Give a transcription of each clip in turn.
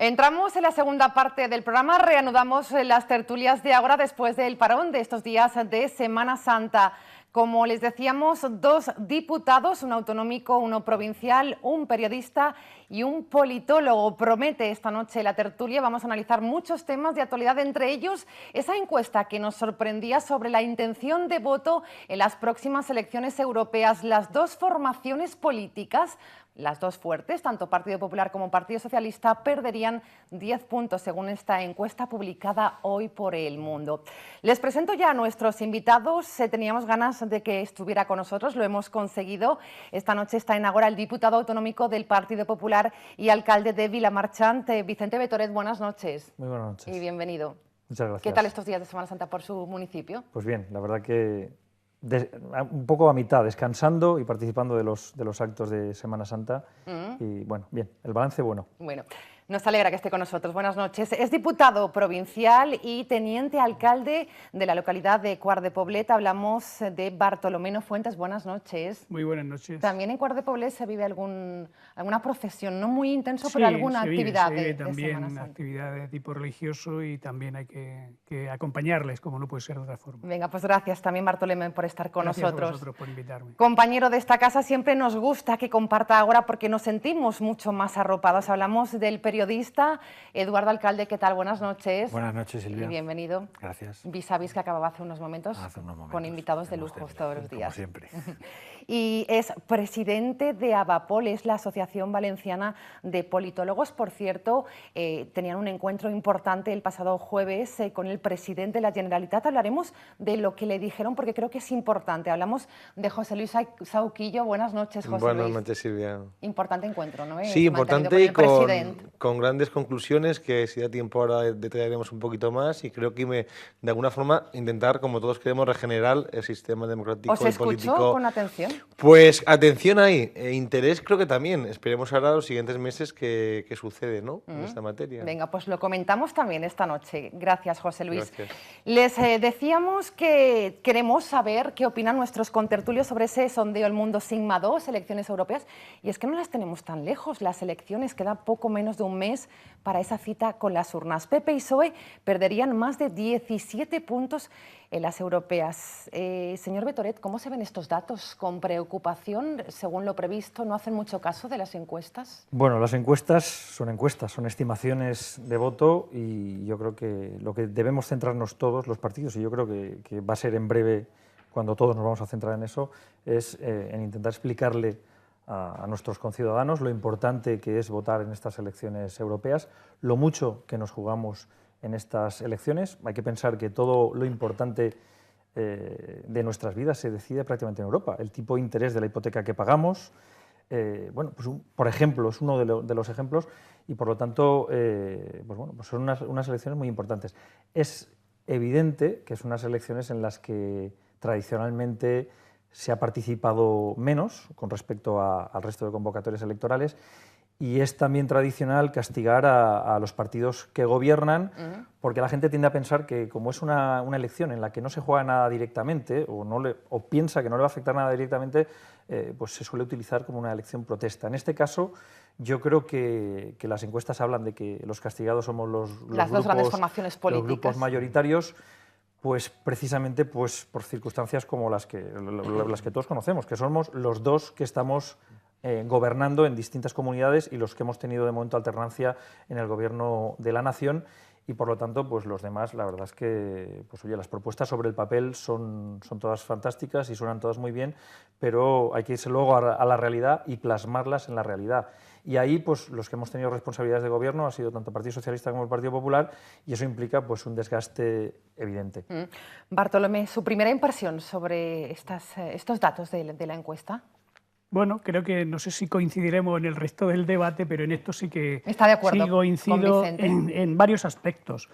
Entramos en la segunda parte del programa, reanudamos las tertulias de Ágora después del parón de estos días de Semana Santa. Como les decíamos, dos diputados, uno autonómico, uno provincial, un periodista y un politólogo. Promete esta noche la tertulia. Vamos a analizar muchos temas de actualidad, entre ellos esa encuesta que nos sorprendía sobre la intención de voto en las próximas elecciones europeas. Las dos formaciones políticas, las dos fuertes, tanto Partido Popular como Partido Socialista, perderían 10 puntos según esta encuesta publicada hoy por El Mundo. Les presento ya a nuestros invitados. Teníamos ganas de que estuviera con nosotros, lo hemos conseguido. Esta noche está en Ágora el diputado autonómico del Partido Popular y alcalde de Vilamarchant, Vicente Betoret. Buenas noches. Muy buenas noches. Y bienvenido. Muchas gracias. ¿Qué tal estos días de Semana Santa por su municipio? Pues bien, la verdad que un poco a mitad, descansando y participando de los actos de Semana Santa. Y bueno, bien, el balance bueno. Bueno, nos alegra que esté con nosotros. Buenas noches. Es diputado provincial y teniente alcalde de la localidad de Quart de Poblet. Hablamos de Bartolomé Fuentes. Buenas noches. Muy buenas noches. También en Quart de Poblet se vive alguna profesión, no muy intenso, pero alguna actividad se vive de también Semana Santa. actividad de tipo religioso y también hay que acompañarles, como no puede ser de otra forma. Venga, pues gracias también, Bartolomé, por estar con Gracias nosotros. a vosotros por invitarme. Compañero de esta casa, siempre nos gusta que comparta Ágora porque nos sentimos mucho más arropados. Hablamos del periodista Eduardo Alcalde. ¿Qué tal? Buenas noches. Buenas noches, Silvia. Y bienvenido. Gracias. Vis a vis que acababa hace unos momentos, con invitados de lujo todos los días. Como siempre. Y es presidente de Avapol, es la Asociación Valenciana de Politólogos. Por cierto, tenían un encuentro importante el pasado jueves con el presidente de la Generalitat. Hablaremos de lo que le dijeron porque creo que es importante. Hablamos de José Luis Sauquillo. Buenas noches, José Luis. Buenas noches, Silvia. Importante encuentro, ¿no? Sí, importante y con grandes conclusiones que si da tiempo ahora detallaremos un poquito más y creo que de alguna forma intentar, como todos queremos, regenerar el sistema democrático y político. ¿Os escuchó con atención? Pues atención ahí, interés creo que también. Esperemos ahora los siguientes meses qué sucede, ¿no? En esta materia. Venga, pues lo comentamos también esta noche. Gracias, José Luis. Gracias. Les decíamos que queremos saber qué opinan nuestros contertulios sobre ese sondeo El Mundo Sigma 2, elecciones europeas, y es que no las tenemos tan lejos. Las elecciones, queda poco menos de un mes para esa cita con las urnas. PP y PSOE perderían más de 17 puntos en las europeas. Señor Betoret, ¿cómo se ven estos datos? ¿Con preocupación? Según lo previsto, ¿no hacen mucho caso de las encuestas? Bueno, las encuestas, son estimaciones de voto y yo creo que lo que debemos centrarnos todos los partidos, y yo creo que va a ser en breve cuando todos nos vamos a centrar en eso, es en intentar explicarle a nuestros conciudadanos lo importante que es votar en estas elecciones europeas, lo mucho que nos jugamos en estas elecciones. Hay que pensar que todo lo importante de nuestras vidas se decide prácticamente en Europa. El tipo de interés de la hipoteca que pagamos, bueno, pues por ejemplo, es uno de los ejemplos y por lo tanto pues bueno, pues son unas elecciones muy importantes. Es evidente que son unas elecciones en las que tradicionalmente se ha participado menos con respecto al resto de convocatorias electorales y es también tradicional castigar a los partidos que gobiernan porque la gente tiende a pensar que como es una elección en la que no se juega nada directamente o piensa que no le va a afectar nada directamente, pues se suele utilizar como una elección protesta. En este caso, yo creo que las encuestas hablan de que los castigados somos las dos grandes formaciones políticas, los grupos mayoritarios, pues precisamente pues, por circunstancias como las que todos conocemos, que somos los dos que estamos gobernando en distintas comunidades y los que hemos tenido de momento alternancia en el gobierno de la nación y por lo tanto pues los demás, la verdad es que pues, oye, las propuestas sobre el papel son todas fantásticas y suenan todas muy bien, pero hay que irse luego a la realidad y plasmarlas en la realidad. Y ahí pues, los que hemos tenido responsabilidades de gobierno ha sido tanto el Partido Socialista como el Partido Popular y eso implica pues, un desgaste evidente. Bartolomé, ¿su primera impresión sobre estos datos de la encuesta? Bueno, creo que no sé si coincidiremos en el resto del debate, pero en esto sí que ¿Está de acuerdo sí coincido en varios aspectos.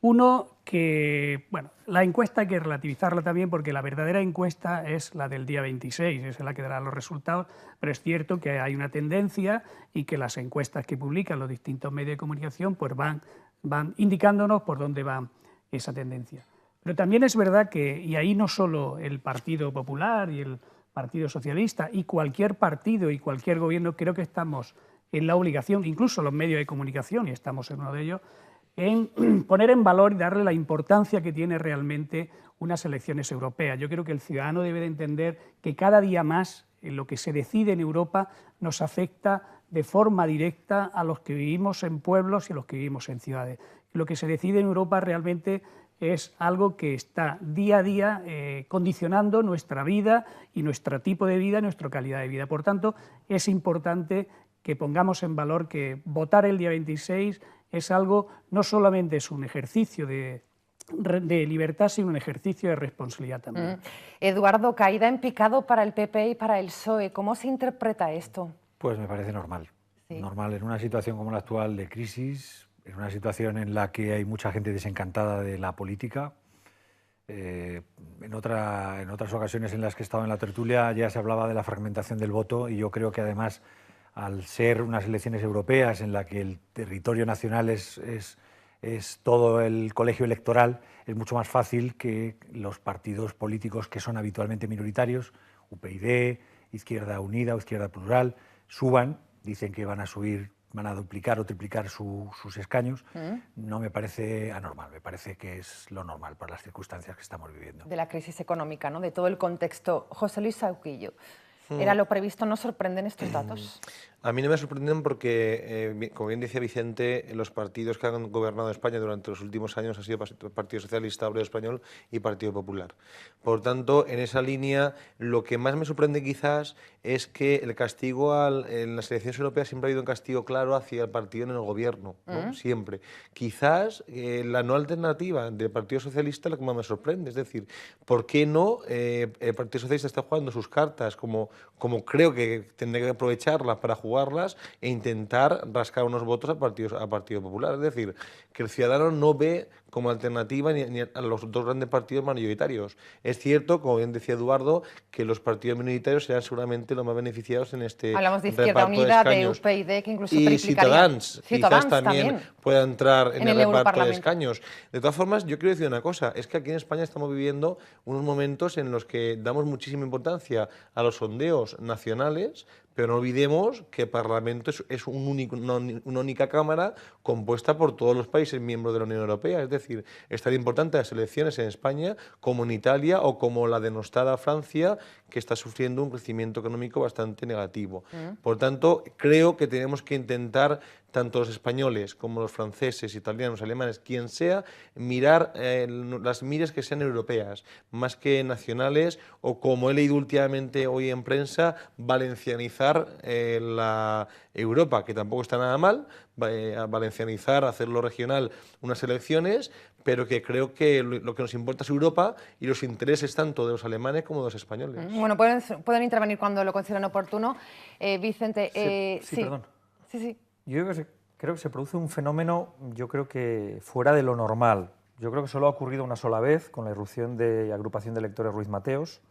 Uno, que bueno, la encuesta hay que relativizarla también porque la verdadera encuesta es la del día 26, es la que dará los resultados, pero es cierto que hay una tendencia y que las encuestas que publican los distintos medios de comunicación pues van indicándonos por dónde va esa tendencia. Pero también es verdad que, y ahí no solo el Partido Popular y el Partido Socialista y cualquier partido y cualquier gobierno, creo que estamos en la obligación, incluso los medios de comunicación, y estamos en uno de ellos, en poner en valor y darle la importancia que tiene realmente unas elecciones europeas. Yo creo que el ciudadano debe de entender que cada día más lo que se decide en Europa nos afecta de forma directa a los que vivimos en pueblos y a los que vivimos en ciudades. Lo que se decide en Europa realmente es algo que está día a día condicionando nuestra vida y nuestro tipo de vida, nuestra calidad de vida. Por tanto, es importante que pongamos en valor que votar el día 26 es algo, no solamente es un ejercicio de libertad, sino un ejercicio de responsabilidad también. Eduardo, caída en picado para el PP y para el PSOE. ¿Cómo se interpreta esto? Pues me parece normal. Sí. Normal en una situación como la actual de crisis, en una situación en la que hay mucha gente desencantada de la política. En otras ocasiones en las que he estado en la tertulia ya se hablaba de la fragmentación del voto, y yo creo que además, al ser unas elecciones europeas en las que el territorio nacional es todo el colegio electoral, es mucho más fácil que los partidos políticos que son habitualmente minoritarios, UPyD, Izquierda Unida o Izquierda Plural, suban. Dicen que van a subir, van a duplicar o triplicar sus escaños. No me parece anormal, me parece que es lo normal para las circunstancias que estamos viviendo. De la crisis económica, ¿no? De todo el contexto. José Luis Sauquillo, ¿era lo previsto? ¿No sorprenden estos datos? A mí no me sorprenden porque, como bien decía Vicente, los partidos que han gobernado España durante los últimos años han sido Partido Socialista Obrero Español y Partido Popular. Por tanto, en esa línea, lo que más me sorprende quizás es que el castigo en las elecciones europeas siempre ha habido un castigo claro hacia el partido en el gobierno, ¿no? Siempre. Quizás la no alternativa del Partido Socialista es lo que más me sorprende. Es decir, ¿por qué no el Partido Socialista está jugando sus cartas como creo que tendría que aprovecharlas para jugarlas e intentar rascar unos votos al Partido Popular? Es decir, que el ciudadano no ve como alternativa ni a los dos grandes partidos mayoritarios. Es cierto, como bien decía Eduardo, que los partidos minoritarios serán seguramente los más beneficiados en este Hablamos de Izquierda Unida, de UPyD, que incluso y Ciudadanos quizás también pueda entrar en el reparto de escaños. De todas formas, yo quiero decir una cosa, es que aquí en España estamos viviendo unos momentos en los que damos muchísima importancia a los sondeos nacionales, pero no olvidemos que el Parlamento es una única Cámara compuesta por todos los países miembros de la Unión Europea. Es decir, es tan importante las elecciones en España como en Italia o como la denostada Francia, que está sufriendo un crecimiento económico bastante negativo. Por tanto, creo que tenemos que intentar, tanto los españoles como los franceses, italianos, alemanes, quien sea, mirar las miras que sean europeas, más que nacionales, o como he leído últimamente hoy en prensa, valencianizar la Europa, que tampoco está nada mal, valencianizar, hacerlo regional unas elecciones, pero que creo que lo que nos importa es Europa y los intereses tanto de los alemanes como de los españoles. Bueno, pueden intervenir cuando lo consideren oportuno. Vicente, sí, perdón. Sí. Yo creo que se produce un fenómeno, yo creo que fuera de lo normal. Yo creo que solo ha ocurrido una sola vez con la irrupción de Agrupación de Electores Ruiz Mateos,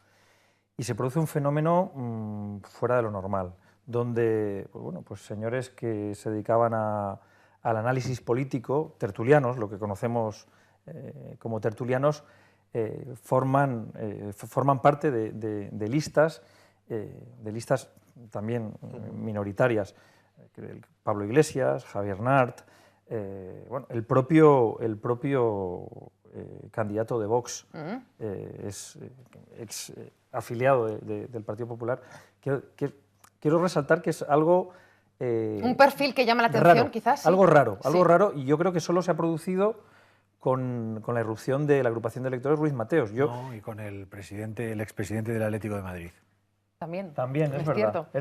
y se produce un fenómeno fuera de lo normal, donde pues señores que se dedicaban al análisis político, tertulianos, lo que conocemos como tertulianos, forman parte de listas también minoritarias. Pablo Iglesias, Javier Nart, el propio candidato de Vox es ex afiliado del Partido Popular. Quiero resaltar que es algo... un perfil que llama la atención, raro, quizás. Sí. Algo raro, y yo creo que solo se ha producido con la irrupción de la Agrupación de Electores Ruiz Mateos. Y con el expresidente del Atlético de Madrid. También es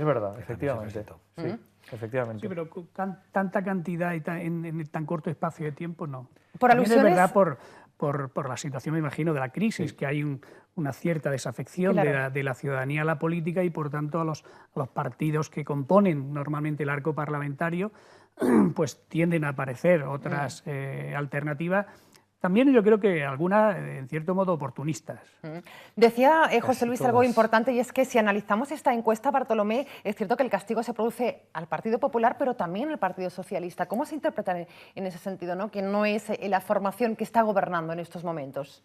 verdad, efectivamente. Sí, efectivamente. Sí, pero con tanta cantidad y en tan corto espacio de tiempo, no. Por alusiones... Es verdad, por la situación, me imagino, de la crisis, que hay una cierta desafección de la ciudadanía a la política, y por tanto a los partidos que componen normalmente el arco parlamentario, pues tienden a aparecer otras alternativas. También yo creo que algunas, en cierto modo, oportunistas. Decía José Luis algo importante, y es que si analizamos esta encuesta, Bartolomé, es cierto que el castigo se produce al Partido Popular, pero también al Partido Socialista. ¿Cómo se interpreta en ese sentido, ¿no? Que no es la formación que está gobernando en estos momentos?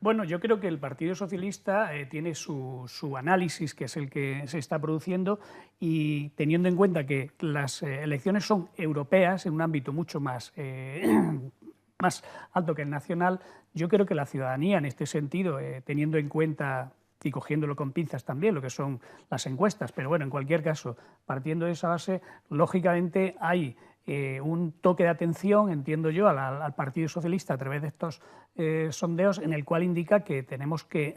Bueno, yo creo que el Partido Socialista tiene su análisis, que es el que se está produciendo, y teniendo en cuenta que las elecciones son europeas, en un ámbito mucho más alto que el nacional, yo creo que la ciudadanía, en este sentido, teniendo en cuenta y cogiéndolo con pinzas también, lo que son las encuestas, pero bueno, en cualquier caso, partiendo de esa base, lógicamente hay un toque de atención, entiendo yo, al Partido Socialista a través de estos sondeos, en el cual indica que tenemos que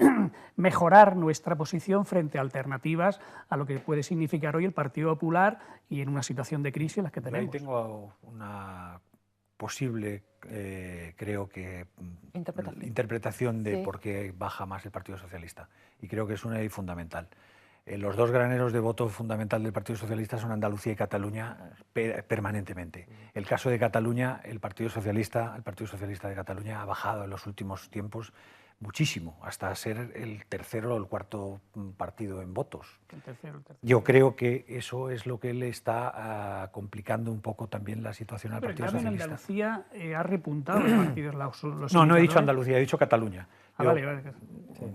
mejorar nuestra posición frente a alternativas a lo que puede significar hoy el Partido Popular y en una situación de crisis en la que tenemos. Ahí tengo una posible, creo que, interpretación de por qué baja más el Partido Socialista. Y creo que es una ley fundamental. Los dos graneros de voto fundamental del Partido Socialista son Andalucía y Cataluña permanentemente. El caso de Cataluña, el Partido Socialista de Cataluña ha bajado en los últimos tiempos muchísimo, hasta ser el tercero o el cuarto partido en votos. El tercero. Yo creo que eso es lo que le está complicando un poco también la situación al Partido Socialista. En Andalucía ha repuntado los partidos. No he dicho Andalucía, he dicho Cataluña. Vale.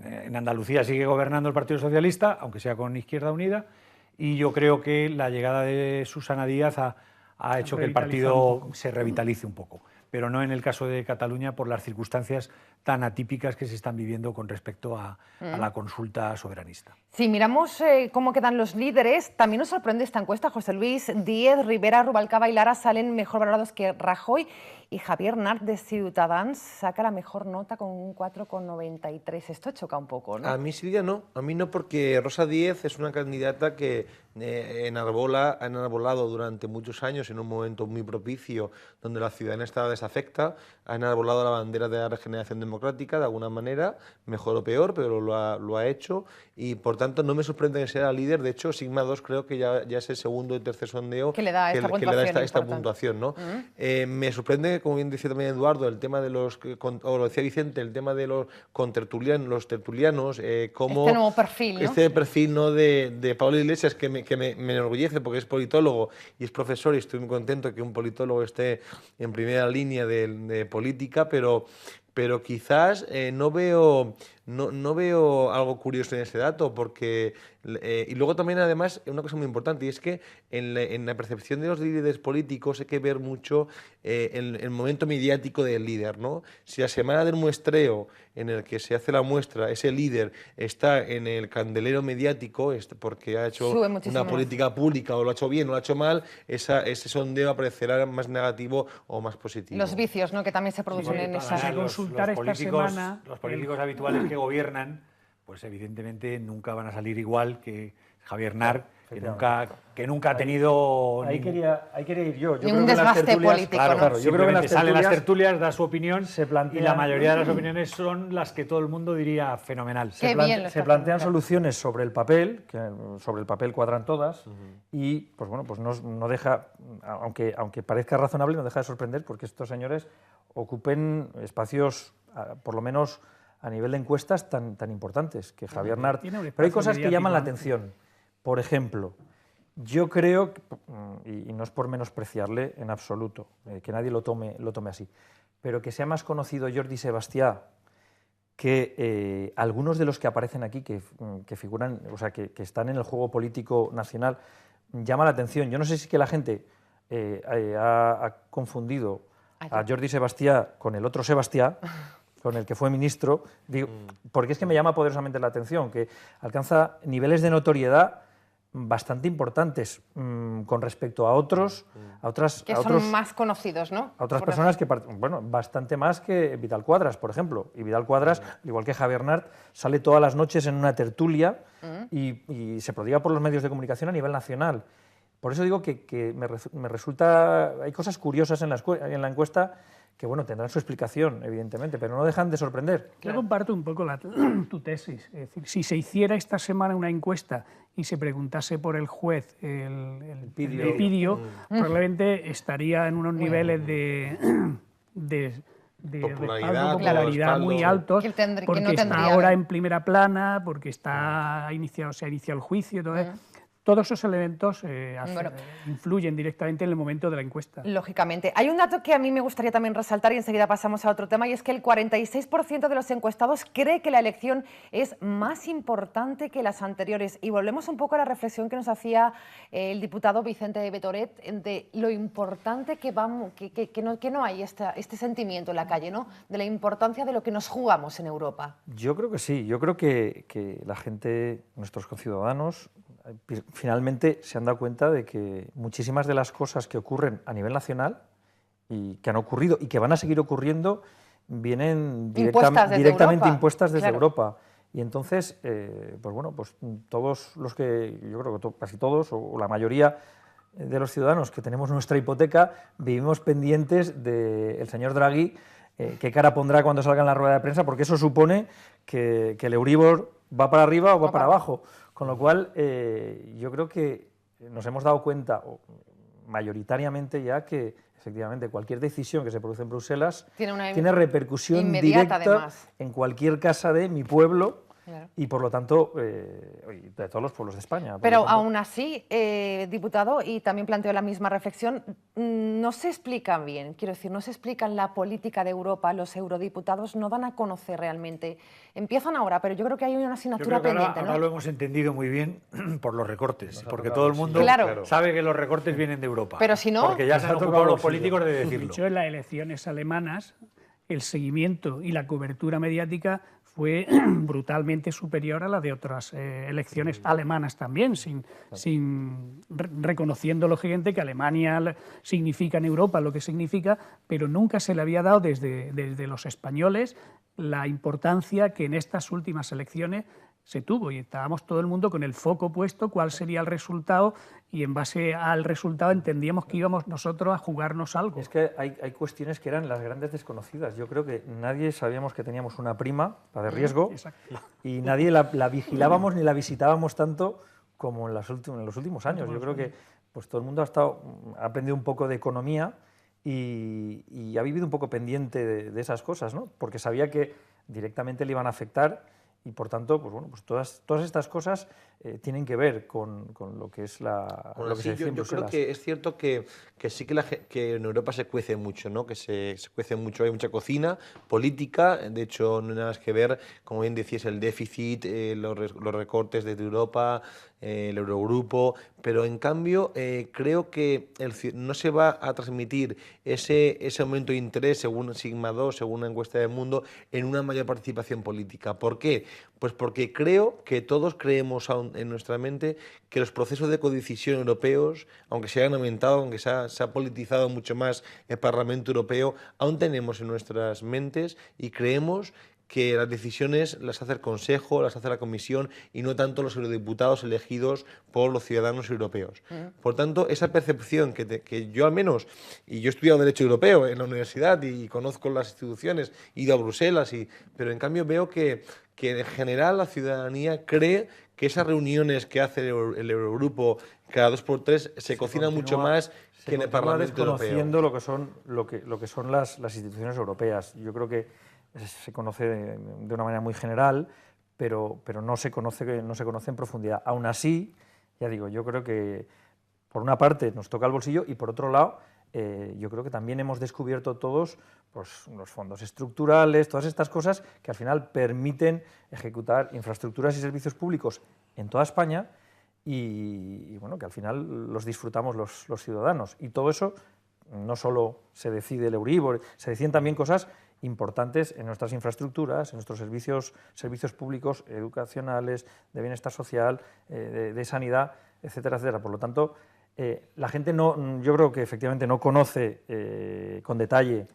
En Andalucía sigue gobernando el Partido Socialista, aunque sea con Izquierda Unida, y yo creo que la llegada de Susana Díaz ha hecho que el partido se revitalice un poco, pero no en el caso de Cataluña por las circunstancias tan atípicas que se están viviendo con respecto a la consulta soberanista. Si miramos cómo quedan los líderes, también nos sorprende esta encuesta. José Luis Díez, Rivera, Rubalcaba y Lara salen mejor valorados que Rajoy, y Javier Nart de Ciutadans saca la mejor nota con un 4,93. Esto choca un poco, ¿no? A mí, Silvia, no. A mí no, porque Rosa Díez es una candidata que ha enarbolado durante muchos años, en un momento muy propicio, donde la ciudadanía estaba desafecta, ha enarbolado la bandera de la regeneración democrática, de alguna manera, mejor o peor, pero lo ha hecho, y por tanto no me sorprende que sea líder. De hecho, Sigma 2 creo que ya es el segundo y tercer sondeo que le da esta puntuación, ¿no? Me sorprende, como bien decía también Eduardo, el tema de o lo decía Vicente, el tema de los tertulianos, como este nuevo perfil, ¿no? Este perfil, ¿no?, de Pablo Iglesias, que me enorgullece porque es politólogo y es profesor, y estoy muy contento que un politólogo esté en primera línea de política, pero quizás no veo algo curioso en ese dato, porque y luego también, además, una cosa muy importante, y es que en la percepción de los líderes políticos hay que ver mucho el momento mediático del líder, ¿no? Si la semana del muestreo en el que se hace la muestra, ese líder está en el candelero mediático porque ha hecho una política pública, o lo ha hecho bien o lo ha hecho mal, ese sondeo aparecerá más negativo o más positivo. Los vicios, ¿no?, que también se producen en esa... Los políticos habituales que gobiernan, pues evidentemente nunca van a salir igual que Javier Nart, que nunca ha tenido... Ahí quería ir yo. Yo creo que las tertulias, claro, yo creo que las salen las tertulias, da su opinión, y la mayoría de las opiniones son las que todo el mundo diría fenomenal. Se plantean soluciones sobre el papel, que sobre el papel cuadran todas, y pues bueno, pues no deja, aunque parezca razonable, no deja de sorprender, porque estos señores ocupen espacios, por lo menos a nivel de encuestas, tan importantes que Javier Nart. Pero hay cosas que llaman la atención. Por ejemplo, yo creo, y no es por menospreciarle en absoluto, que nadie lo tome así, pero que sea más conocido Jordi Sebastià que algunos de los que aparecen aquí, que figuran, o sea, que están en el juego político nacional, llama la atención. Yo no sé si es que la gente ha confundido a Jordi Sebastià con el otro Sebastià, con el que fue ministro, digo, porque es que me llama poderosamente la atención, que alcanza niveles de notoriedad bastante importantes con respecto a otras son más conocidos, ¿no? A otras personas que, bueno, bastante más que Vidal Quadras, por ejemplo. Y Vidal Quadras, igual que Javier Nart, sale todas las noches en una tertulia y se prodiga por los medios de comunicación a nivel nacional. Por eso digo que me resulta... Hay cosas curiosas en la encuesta que, bueno, tendrán su explicación, evidentemente, pero no dejan de sorprender. Yo comparto un poco tu tesis. Es decir, si se hiciera esta semana una encuesta y se preguntase por el juez, el Pidio, probablemente estaría en unos niveles de popularidad muy altos, porque está ahora en primera plana, porque se ha iniciado el juicio, todo eso. Todos esos elementos influyen directamente en el momento de la encuesta. Lógicamente. Hay un dato que a mí me gustaría también resaltar y enseguida pasamos a otro tema, y es que el 46% de los encuestados cree que la elección es más importante que las anteriores. Y volvemos un poco a la reflexión que nos hacía el diputado Vicente Betoret de lo importante que no hay este sentimiento en la calle, ¿no? De la importancia de lo que nos jugamos en Europa. Yo creo que sí. Yo creo que la gente, nuestros conciudadanos, finalmente se han dado cuenta de que muchísimas de las cosas que ocurren a nivel nacional y que han ocurrido y que van a seguir ocurriendo vienen directamente impuestas desde Europa. Y entonces, pues bueno, pues todos los que, yo creo que casi todos o la mayoría de los ciudadanos que tenemos nuestra hipoteca vivimos pendientes del señor Draghi, qué cara pondrá cuando salga en la rueda de prensa, porque eso supone que el Euribor va para arriba o va para abajo. Con lo cual, yo creo que nos hemos dado cuenta mayoritariamente ya que efectivamente cualquier decisión que se produce en Bruselas tiene repercusión directa además en cualquier casa de mi pueblo. Claro. Y por lo tanto, de todos los pueblos de España. Pero aún así, diputado, y también planteo la misma reflexión, no se explican bien, quiero decir, no se explican la política de Europa, los eurodiputados no dan a conocer realmente. Empiezan ahora, pero yo creo que hay una asignatura pendiente. Ahora lo hemos entendido muy bien por los recortes, porque todo el mundo sabe que los recortes vienen de Europa. Pero si no, porque ya se han ocupado los políticos de decirlo. De hecho, en las elecciones alemanas, el seguimiento y la cobertura mediática fue brutalmente superior a la de otras elecciones alemanas también, reconociendo lógicamente que Alemania significa en Europa lo que significa, pero nunca se le había dado desde los españoles la importancia que en estas últimas elecciones se tuvo, y estábamos todo el mundo con el foco puesto cuál sería el resultado, y en base al resultado entendíamos que íbamos nosotros a jugarnos algo. Es que hay cuestiones que eran las grandes desconocidas. Yo creo que nadie sabíamos que teníamos una prima, la de riesgo, y nadie la vigilábamos ni la visitábamos tanto como en los últimos años. Yo creo que pues, todo el mundo ha aprendido un poco de economía y ha vivido un poco pendiente de esas cosas, ¿no? Porque sabía que directamente le iban a afectar. Y por tanto, pues bueno, pues todas estas cosas tienen que ver con lo que es lo que se decía en Bruselas. Yo creo que es cierto que sí que en Europa se cuece mucho, ¿no? Que se cuece mucho, hay mucha cocina política, de hecho no hay nada más que ver, como bien decías, el déficit, los recortes desde Europa, el Eurogrupo, pero en cambio creo que no se va a transmitir ese aumento de interés, según Sigma 2, según una encuesta del Mundo, en una mayor participación política. ¿Por qué? Pues porque creo que todos creemos aún en nuestra mente que los procesos de codecisión europeos, aunque se hayan aumentado, aunque se ha politizado mucho más el Parlamento Europeo, aún tenemos en nuestras mentes y creemos que las decisiones las hace el Consejo, las hace la Comisión y no tanto los eurodiputados elegidos por los ciudadanos europeos. Por tanto, esa percepción que yo al menos, y yo he estudiado Derecho Europeo en la universidad y conozco las instituciones, he ido a Bruselas, pero en cambio veo que en general la ciudadanía cree que esas reuniones que hace el Eurogrupo cada 2 por 3 se cocinan mucho más que en el Parlamento Europeo. Desconociendo lo que son las instituciones europeas. Yo creo que se conoce de una manera muy general, pero no se conoce en profundidad. Aún así, ya digo, yo creo que por una parte nos toca el bolsillo y por otro lado yo creo que también hemos descubierto todos pues, los fondos estructurales, todas estas cosas que al final permiten ejecutar infraestructuras y servicios públicos en toda España y bueno, que al final los disfrutamos los ciudadanos. Y todo eso no solo se decide el Euribor, se deciden también cosas importantes en nuestras infraestructuras, en nuestros servicios públicos, educacionales, de bienestar social, de sanidad, etcétera, etcétera. Por lo tanto, la gente yo creo que efectivamente no conoce con detalle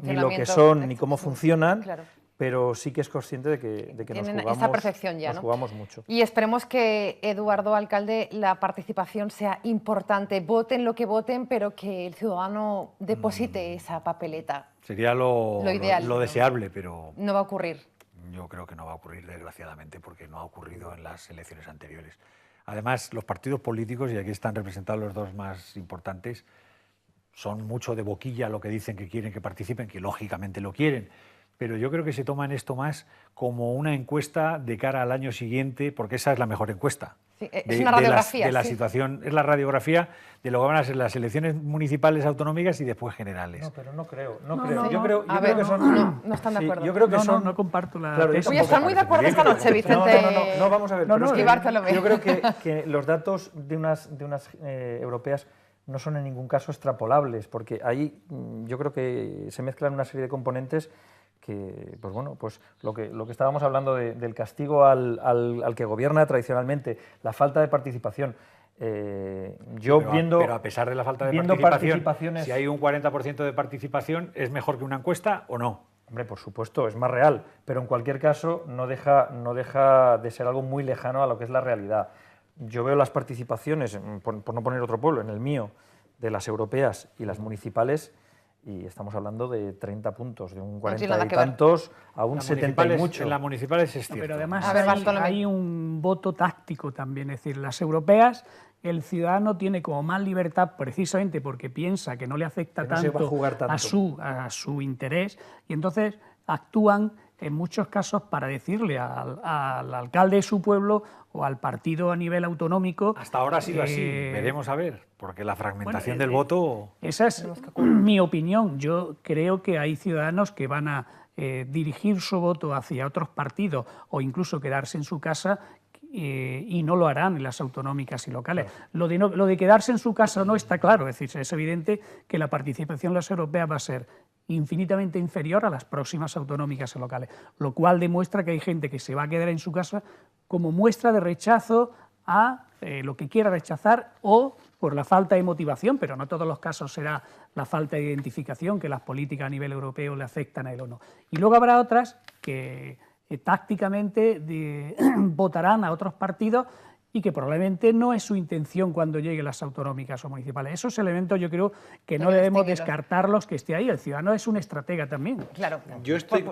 ni lo que son ni cómo funcionan, claro, pero sí que es consciente de que nos jugamos mucho. Y esperemos que, Eduardo Alcalde, la participación sea importante. Voten lo que voten, pero que el ciudadano deposite esa papeleta. Sería lo ideal, lo deseable, pero no va a ocurrir. Yo creo que no va a ocurrir, desgraciadamente, porque no ha ocurrido en las elecciones anteriores. Además, los partidos políticos, y aquí están representados los dos más importantes, son mucho de boquilla lo que dicen que quieren que participen, que lógicamente lo quieren, pero yo creo que se toman esto más como una encuesta de cara al año siguiente, porque esa es la mejor encuesta. Sí, es una radiografía. De la situación, es la radiografía de lo que van a ser las elecciones municipales, autonómicas y después generales. No, pero no creo. Yo creo que son... No están de acuerdo. Yo creo que no comparto la... Claro, Oye, están muy de acuerdo esta noche, Vicente. No, vamos a ver. Yo creo que los datos de unas europeas no son en ningún caso extrapolables, porque ahí yo creo que se mezclan una serie de componentes que, pues bueno, pues lo que estábamos hablando del castigo al que gobierna tradicionalmente, la falta de participación. Pero a pesar de la falta de participación, si hay un 40% de participación, ¿es mejor que una encuesta o no? Hombre, por supuesto, es más real, pero en cualquier caso no deja de ser algo muy lejano a lo que es la realidad. Yo veo las participaciones, por no poner otro pueblo, en el mío, de las europeas y las municipales, y estamos hablando de 30 puntos, de un 40 y tantos a un 70 y mucho. En las municipales es cierto. Pero además hay un voto táctico también, es decir, las europeas, el ciudadano tiene como más libertad precisamente porque piensa que no le afecta tanto a su interés, y entonces actúan en muchos casos para decirle al alcalde de su pueblo o al partido a nivel autonómico... Hasta ahora ha sido así, veremos a ver, porque la fragmentación del voto... Esa es mi opinión. Yo creo que hay ciudadanos que van a dirigir su voto hacia otros partidos o incluso quedarse en su casa y no lo harán en las autonómicas y locales. Claro. Lo de quedarse en su casa no está claro, es decir, es evidente que la participación en las europeas va a ser infinitamente inferior a las próximas autonómicas y locales, lo cual demuestra que hay gente que se va a quedar en su casa como muestra de rechazo a lo que quiera rechazar o por la falta de motivación, pero no todos los casos será la falta de identificación que las políticas a nivel europeo le afectan a él o no. Y luego habrá otras que tácticamente votarán a otros partidos y que probablemente no es su intención cuando lleguen las autonómicas o municipales. Esos elementos yo creo que no debemos descartarlos, que esté ahí. El ciudadano es un estratega también. Claro. Yo estoy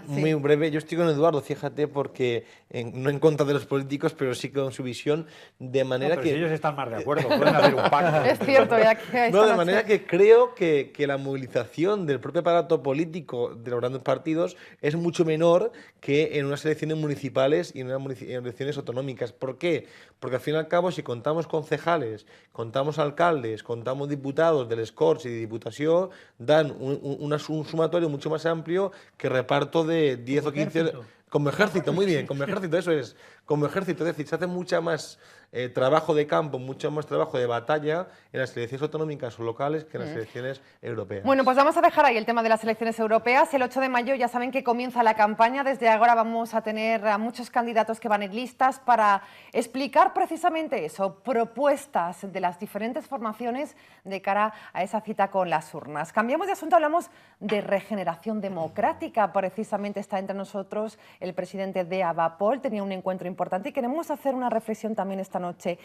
muy breve. Yo estoy con Eduardo, fíjate, porque no en contra de los políticos, pero sí con su visión, de manera pero que... si ellos están más de acuerdo, pueden hacer un pacto. Es cierto, ya que... No, de manera que creo que la movilización del propio aparato político de los grandes partidos es mucho menor que en unas elecciones municipales y en elecciones autonómicas. ¿Por qué? Porque al fin y al cabo, si contamos concejales, contamos alcaldes, contamos diputados del Corts y de Diputació, dan un sumatorio mucho más amplio que reparto de 10 o 15... Como ejército, muy bien, como ejército, eso es. Como ejército, es decir, se hace mucha más trabajo de campo, mucho más trabajo de batalla en las elecciones autonómicas o locales que en las elecciones europeas. Bueno, pues vamos a dejar ahí el tema de las elecciones europeas. El 8 de mayo ya saben que comienza la campaña. Desde ahora vamos a tener a muchos candidatos que van a ir listas para explicar precisamente eso, propuestas de las diferentes formaciones de cara a esa cita con las urnas. Cambiamos de asunto, hablamos de regeneración democrática. Precisamente está entre nosotros el presidente de Avapol, tenía un encuentro importante y queremos hacer una reflexión también esta noche.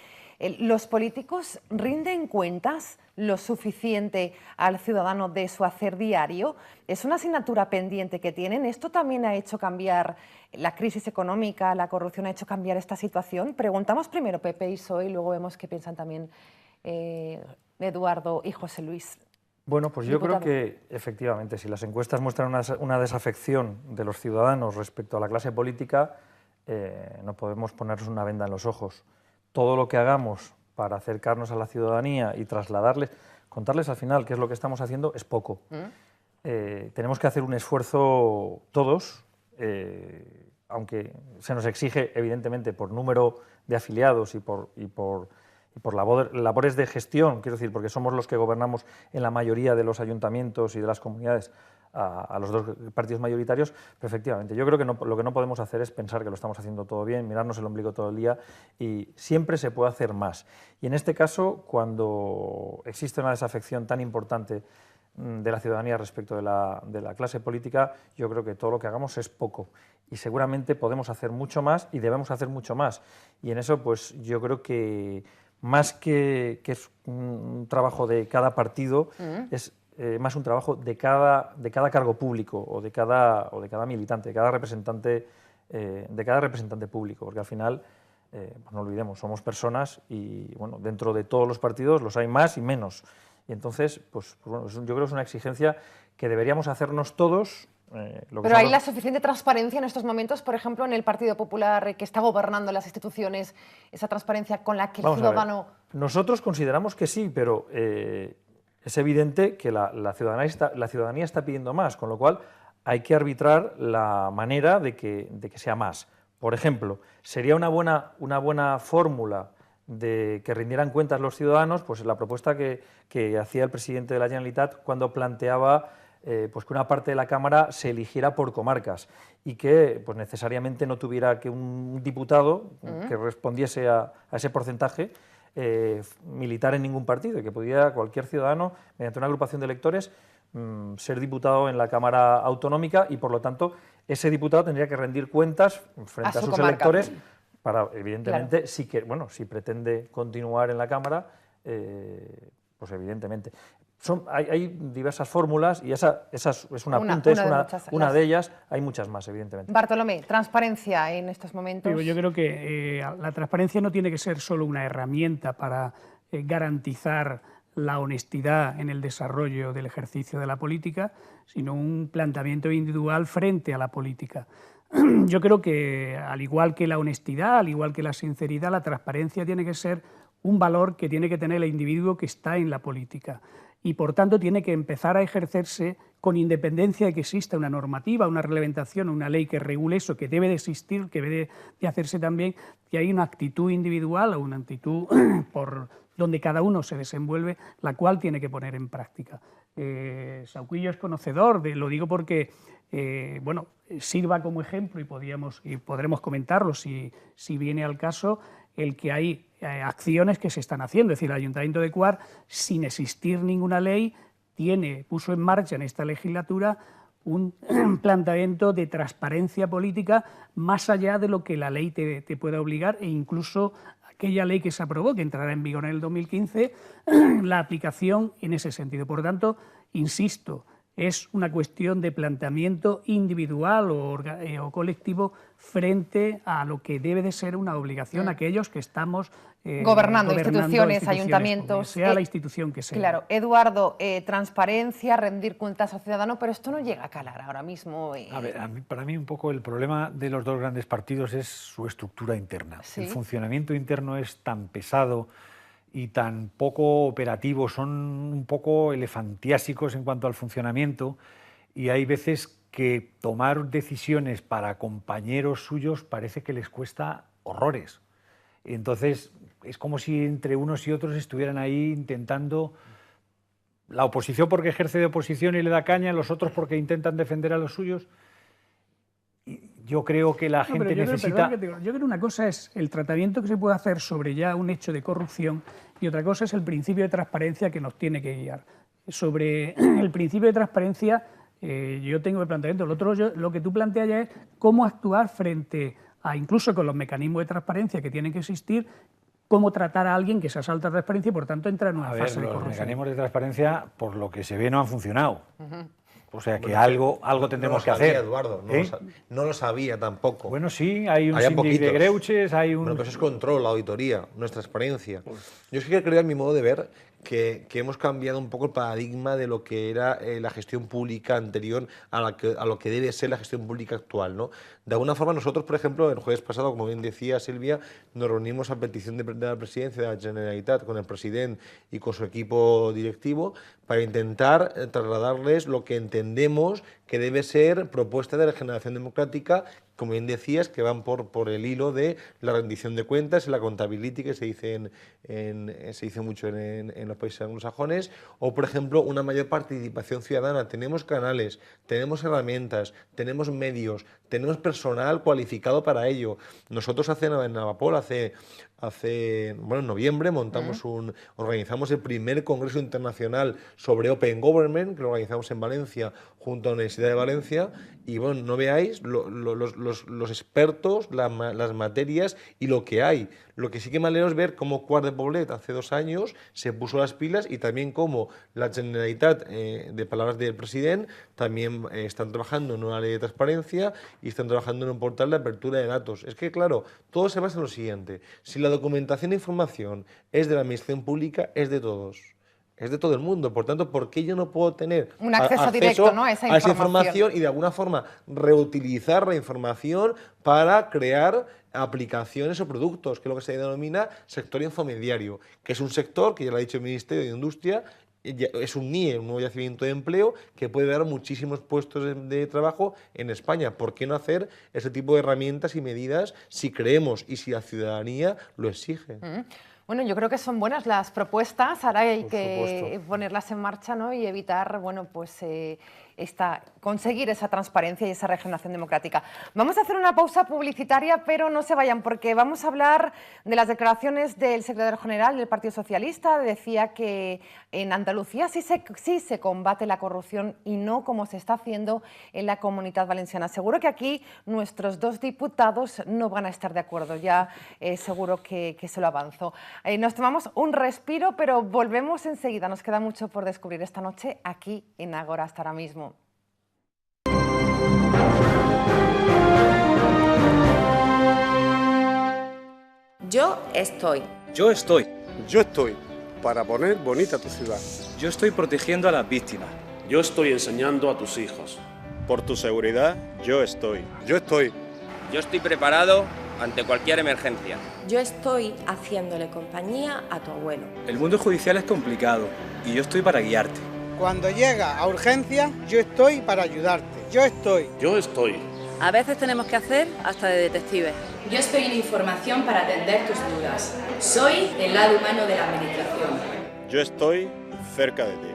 ¿Los políticos rinden cuentas lo suficiente al ciudadano de su hacer diario? ¿Es una asignatura pendiente que tienen? ¿Esto también ha hecho cambiar la crisis económica, la corrupción ha hecho cambiar esta situación? Preguntamos primero Pepe y PSOE y luego vemos qué piensan también Eduardo y José Luis. Bueno, pues yo creo que efectivamente, si las encuestas muestran una desafección de los ciudadanos respecto a la clase política, no podemos ponernos una venda en los ojos. Todo lo que hagamos para acercarnos a la ciudadanía y trasladarles, contarles al final qué es lo que estamos haciendo, es poco. Tenemos que hacer un esfuerzo todos, aunque se nos exige, evidentemente, por número de afiliados y por labores de gestión, quiero decir, porque somos los que gobernamos en la mayoría de los ayuntamientos y de las comunidades a los dos partidos mayoritarios, pero efectivamente, yo creo que lo que no podemos hacer es pensar que lo estamos haciendo todo bien, mirarnos el ombligo todo el día, y siempre se puede hacer más. Y en este caso, cuando existe una desafección tan importante de la ciudadanía respecto de la clase política, yo creo que todo lo que hagamos es poco y seguramente podemos hacer mucho más y debemos hacer mucho más. Y en eso, pues yo creo que más que es un trabajo de cada partido, es más un trabajo de cada cargo público o de cada militante, de cada representante público, porque al final, pues no olvidemos, somos personas y bueno, dentro de todos los partidos los hay más y menos. Y entonces, pues bueno, yo creo que es una exigencia que deberíamos hacernos todos Pero hay la suficiente transparencia en estos momentos, por ejemplo, en el Partido Popular que está gobernando las instituciones, esa transparencia con la que el ciudadano... Nosotros consideramos que sí, pero es evidente que la ciudadanía está pidiendo más, con lo cual hay que arbitrar la manera de que sea más. Por ejemplo, sería una buena fórmula de que rindieran cuentas los ciudadanos, pues la propuesta que hacía el presidente de la Generalitat cuando planteaba pues que una parte de la Cámara se eligiera por comarcas y que pues necesariamente no tuviera que un diputado que respondiese a ese porcentaje militar en ningún partido, y que pudiera cualquier ciudadano, mediante una agrupación de electores, ser diputado en la Cámara Autonómica, y por lo tanto ese diputado tendría que rendir cuentas frente a sus electores para, evidentemente, claro, si pretende continuar en la Cámara, pues evidentemente. Hay diversas fórmulas y esa es una de ellas, hay muchas más, evidentemente. Bartolomé, transparencia en estos momentos. Yo creo que la transparencia no tiene que ser solo una herramienta para garantizar la honestidad en el desarrollo del ejercicio de la política, sino un planteamiento individual frente a la política. Yo creo que, al igual que la honestidad, al igual que la sinceridad, la transparencia tiene que ser un valor que tiene que tener el individuo que está en la política, y por tanto tiene que empezar a ejercerse con independencia de que exista una normativa, una reglamentación, una ley que regule eso, que debe de existir, que debe de hacerse también, que hay una actitud individual o una actitud por donde cada uno se desenvuelve, la cual tiene que poner en práctica. Sauquillo es conocedor, lo digo porque sirva como ejemplo, y podremos comentarlo si viene al caso, el que hay acciones que se están haciendo. Es decir, el Ayuntamiento de Cuart, sin existir ninguna ley, puso en marcha en esta legislatura un planteamiento de transparencia política más allá de lo que la ley te pueda obligar, e incluso aquella ley que se aprobó, que entrará en vigor en el 2015, la aplicación en ese sentido. Por tanto, insisto, es una cuestión de planteamiento individual o colectivo frente a lo que debe de ser una obligación a aquellos que estamos gobernando instituciones, ayuntamientos, sea la institución que sea. Claro, Eduardo, transparencia, rendir cuentas al ciudadano, pero esto no llega a calar ahora mismo. A ver, para mí un poco el problema de los dos grandes partidos es su estructura interna. ¿Sí? El funcionamiento interno es tan pesado y tan poco operativos, son un poco elefantiásicos en cuanto al funcionamiento, y hay veces que tomar decisiones para compañeros suyos parece que les cuesta horrores. Entonces es como si entre unos y otros estuvieran ahí intentando, la oposición porque ejerce de oposición y le da caña, los otros porque intentan defender a los suyos. Yo creo que la gente necesita... Yo creo que una cosa es el tratamiento que se puede hacer sobre ya un hecho de corrupción, y otra cosa es el principio de transparencia que nos tiene que guiar. Sobre el principio de transparencia, yo tengo el planteamiento. Lo que tú planteas ya es cómo actuar frente a, incluso con los mecanismos de transparencia que tienen que existir, cómo tratar a alguien que se asalta a transparencia y por tanto entra en una fase de corrupción. Los mecanismos de transparencia, por lo que se ve, no han funcionado. O sea que algo tendremos que hacer. Eduardo, no lo sabía tampoco. Bueno, sí, hay un síndic de Greuches, hay un... Bueno, pues es control, la auditoría, no es transparencia. Yo sí que creo, a mi modo de ver, que hemos cambiado un poco el paradigma de lo que era la gestión pública anterior a lo que debe ser la gestión pública actual, ¿no? De alguna forma nosotros, por ejemplo, el jueves pasado, como bien decía Silvia, nos reunimos a petición de la presidencia de la Generalitat con el presidente y con su equipo directivo para intentar trasladarles lo que entendemos que debe ser propuesta de regeneración democrática, como bien decías, que van por el hilo de la rendición de cuentas, la accountability que se dice se dice mucho en los países anglosajones, o por ejemplo una mayor participación ciudadana. Tenemos canales, tenemos herramientas, tenemos medios, tenemos personal cualificado para ello. Nosotros en Navapol en noviembre organizamos el primer congreso internacional sobre Open Government, que lo organizamos en Valencia junto a la Universidad de Valencia, y bueno, no veáis los expertos, las materias y lo que hay. Lo que sí que me alegra es ver cómo Cuart de Poblet hace 2 años se puso las pilas, y también cómo la Generalitat, de palabras del presidente, también están trabajando en una ley de transparencia y están trabajando en un portal de apertura de datos. Es que, claro, todo se basa en lo siguiente: si la documentación e información es de la administración pública, es de todos. es de todo el mundo. Por tanto, ¿por qué yo no puedo tener un acceso directo, ¿no?, a esa información y de alguna forma reutilizar la información para crear aplicaciones o productos, que es lo que se denomina sector infomediario, que es un sector que ya lo ha dicho el Ministerio de Industria, es un NIE, un nuevo yacimiento de empleo, que puede dar muchísimos puestos de trabajo en España. ¿Por qué no hacer ese tipo de herramientas y medidas si creemos y si la ciudadanía lo exige? Bueno, yo creo que son buenas las propuestas, ahora hay que ponerlas en marcha, ¿no?, y evitar, bueno, pues conseguir esa transparencia y esa regeneración democrática. Vamos a hacer una pausa publicitaria, pero no se vayan porque vamos a hablar de las declaraciones del secretario general del Partido Socialista. Decía que en Andalucía sí se combate la corrupción y no como se está haciendo en la Comunidad Valenciana. Seguro que aquí nuestros 2 diputados no van a estar de acuerdo, ya seguro que se lo avanzo. Nos tomamos un respiro, pero volvemos enseguida. Nos queda mucho por descubrir esta noche aquí en Ágora. Hasta ahora mismo. Yo estoy. Yo estoy. Yo estoy para poner bonita tu ciudad. Yo estoy protegiendo a las víctimas. Yo estoy enseñando a tus hijos. Por tu seguridad, yo estoy. Yo estoy. Yo estoy preparado ante cualquier emergencia. Yo estoy haciéndole compañía a tu abuelo. El mundo judicial es complicado y yo estoy para guiarte. Cuando llega a urgencia, yo estoy para ayudarte. Yo estoy. Yo estoy. A veces tenemos que hacer hasta de detectives. Yo estoy en información para atender tus dudas. Soy el lado humano de la administración. Yo estoy cerca de ti.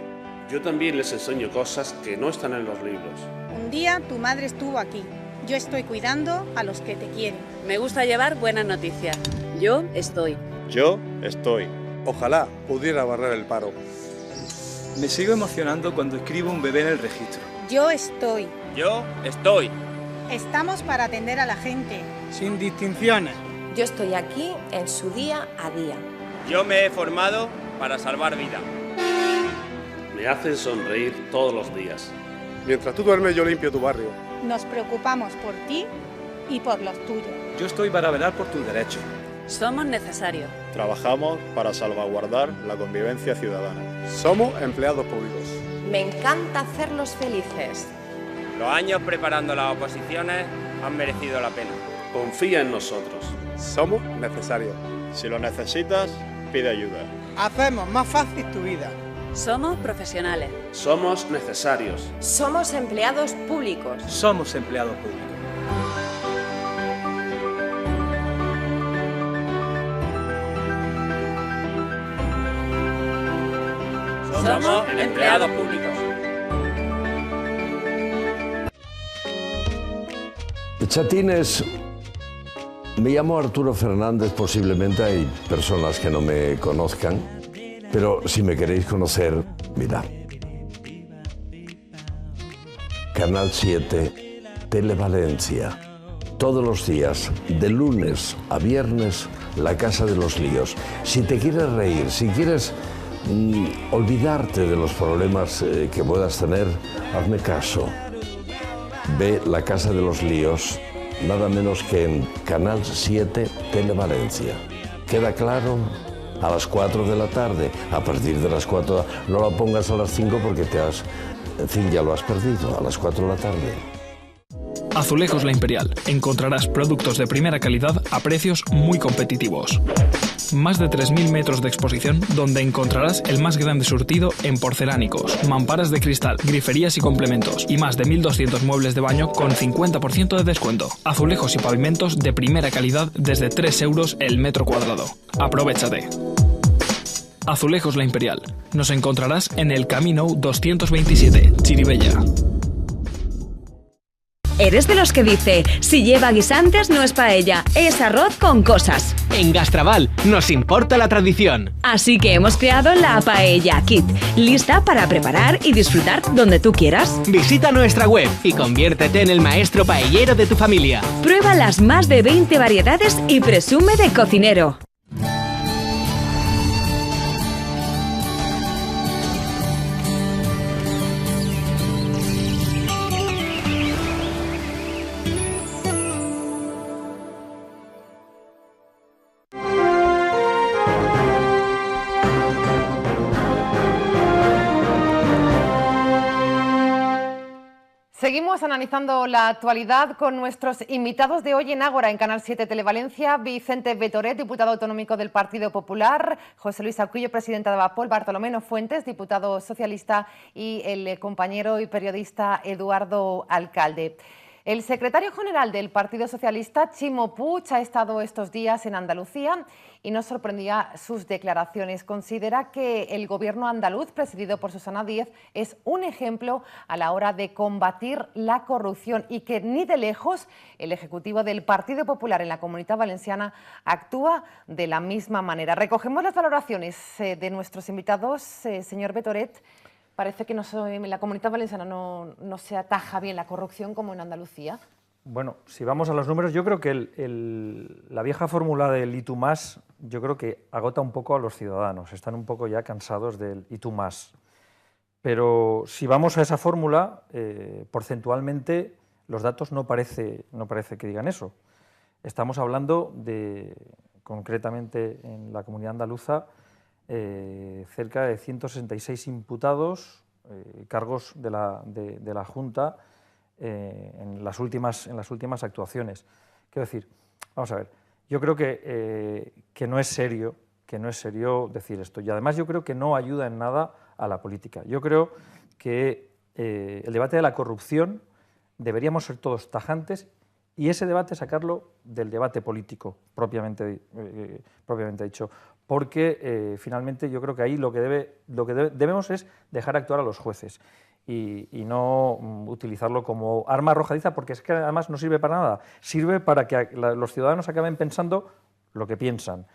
Yo también les enseño cosas que no están en los libros. Un día tu madre estuvo aquí. Yo estoy cuidando a los que te quieren. Me gusta llevar buenas noticias. Yo estoy. Yo estoy. Ojalá pudiera barrer el paro. Me sigo emocionando cuando escribo un bebé en el registro. Yo estoy. Yo estoy. Estamos para atender a la gente. Sin distinciones. Yo estoy aquí en su día a día. Yo me he formado para salvar vidas. Me hacen sonreír todos los días. Mientras tú duermes, yo limpio tu barrio. Nos preocupamos por ti y por los tuyos. Yo estoy para velar por tus derechos. Somos necesarios. Trabajamos para salvaguardar la convivencia ciudadana. Somos empleados públicos. Me encanta hacerlos felices. Los años preparando las oposiciones han merecido la pena. Confía en nosotros. Somos necesarios. Si lo necesitas, pide ayuda. Hacemos más fácil tu vida. Somos profesionales. Somos necesarios. Somos empleados públicos. Somos empleados públicos. Somos empleados públicos. Chatines, me llamo Arturo Fernández, posiblemente hay personas que no me conozcan, pero si me queréis conocer, mirad. Canal 7, Televalencia. Todos los días, de lunes a viernes, La Casa de los Líos. Si te quieres reír, si quieres olvidarte de los problemas que puedas tener, hazme caso. Ve La Casa de los Líos, nada menos que en Canal 7 Televalencia. ¿Queda claro? A las 4 de la tarde, a partir de las 4, no la pongas a las 5 porque en fin, ya lo has perdido, a las 4 de la tarde. Azulejos La Imperial. Encontrarás productos de primera calidad a precios muy competitivos. Más de 3.000 metros de exposición donde encontrarás el más grande surtido en porcelánicos, mamparas de cristal, griferías y complementos y más de 1.200 muebles de baño con 50% de descuento. Azulejos y pavimentos de primera calidad desde 3 euros el metro cuadrado. ¡Aprovéchate! Azulejos La Imperial. Nos encontrarás en el Camino 227, Chirivella. ¿Eres de los que dice, si lleva guisantes no es paella, es arroz con cosas? En Gastraval nos importa la tradición. Así que hemos creado la Paella Kit, lista para preparar y disfrutar donde tú quieras. Visita nuestra web y conviértete en el maestro paellero de tu familia. Prueba las más de 20 variedades y presume de cocinero. Seguimos analizando la actualidad con nuestros invitados de hoy en Ágora, en Canal 7 Televalencia: Vicente Betoret, diputado autonómico del Partido Popular; José Luis Auquillo, presidente de Avapol; Bartolomé Fuentes, diputado socialista; y el compañero y periodista Eduardo Alcalde. El secretario general del Partido Socialista, Chimo Puig, ha estado estos días en Andalucía y nos sorprendía sus declaraciones. Considera que el gobierno andaluz, presidido por Susana Díez, es un ejemplo a la hora de combatir la corrupción y que ni de lejos el Ejecutivo del Partido Popular en la Comunidad Valenciana actúa de la misma manera. Recogemos las valoraciones de nuestros invitados. Señor Betoret, parece que en la Comunidad Valenciana no se ataja bien la corrupción como en Andalucía. Bueno, si vamos a los números, yo creo que la vieja fórmula del y tú más, yo creo que agota un poco a los ciudadanos. Están un poco ya cansados del y tú más. Pero si vamos a esa fórmula, porcentualmente los datos no parece que digan eso. Estamos hablando de, concretamente en la comunidad andaluza, cerca de 166 imputados, cargos de la Junta en las últimas actuaciones. Quiero decir, vamos a ver, yo creo que no es serio decir esto, y además yo creo que no ayuda en nada a la política. Yo creo que el debate de la corrupción deberíamos ser todos tajantes y ese debate sacarlo del debate político propiamente dicho, porque finalmente yo creo que ahí lo que debemos es dejar actuar a los jueces y no utilizarlo como arma arrojadiza, porque es que además no sirve para nada, sirve para que los ciudadanos acaben pensando lo que piensan.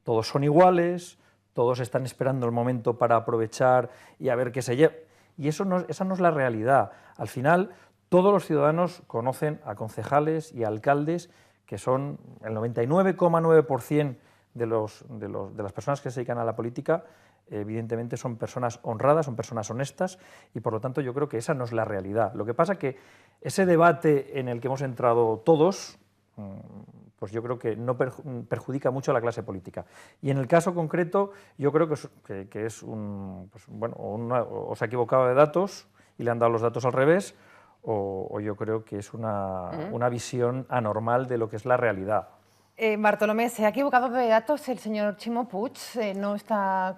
Todos son iguales, todos están esperando el momento para aprovechar y a ver qué se lleva, y esa no es la realidad. Al final, todos los ciudadanos conocen a concejales y a alcaldes que son el 99,9% de las personas que se dedican a la política. Evidentemente son personas honradas, son personas honestas, y por lo tanto yo creo que esa no es la realidad. Lo que pasa es que ese debate en el que hemos entrado todos, pues yo creo que no perjudica mucho a la clase política. Y en el caso concreto yo creo que es o se ha equivocado de datos y le han dado los datos al revés, o yo creo que es una visión anormal de lo que es la realidad. Bartolomé, ¿se ha equivocado de datos el señor Chimo Puig? ¿No está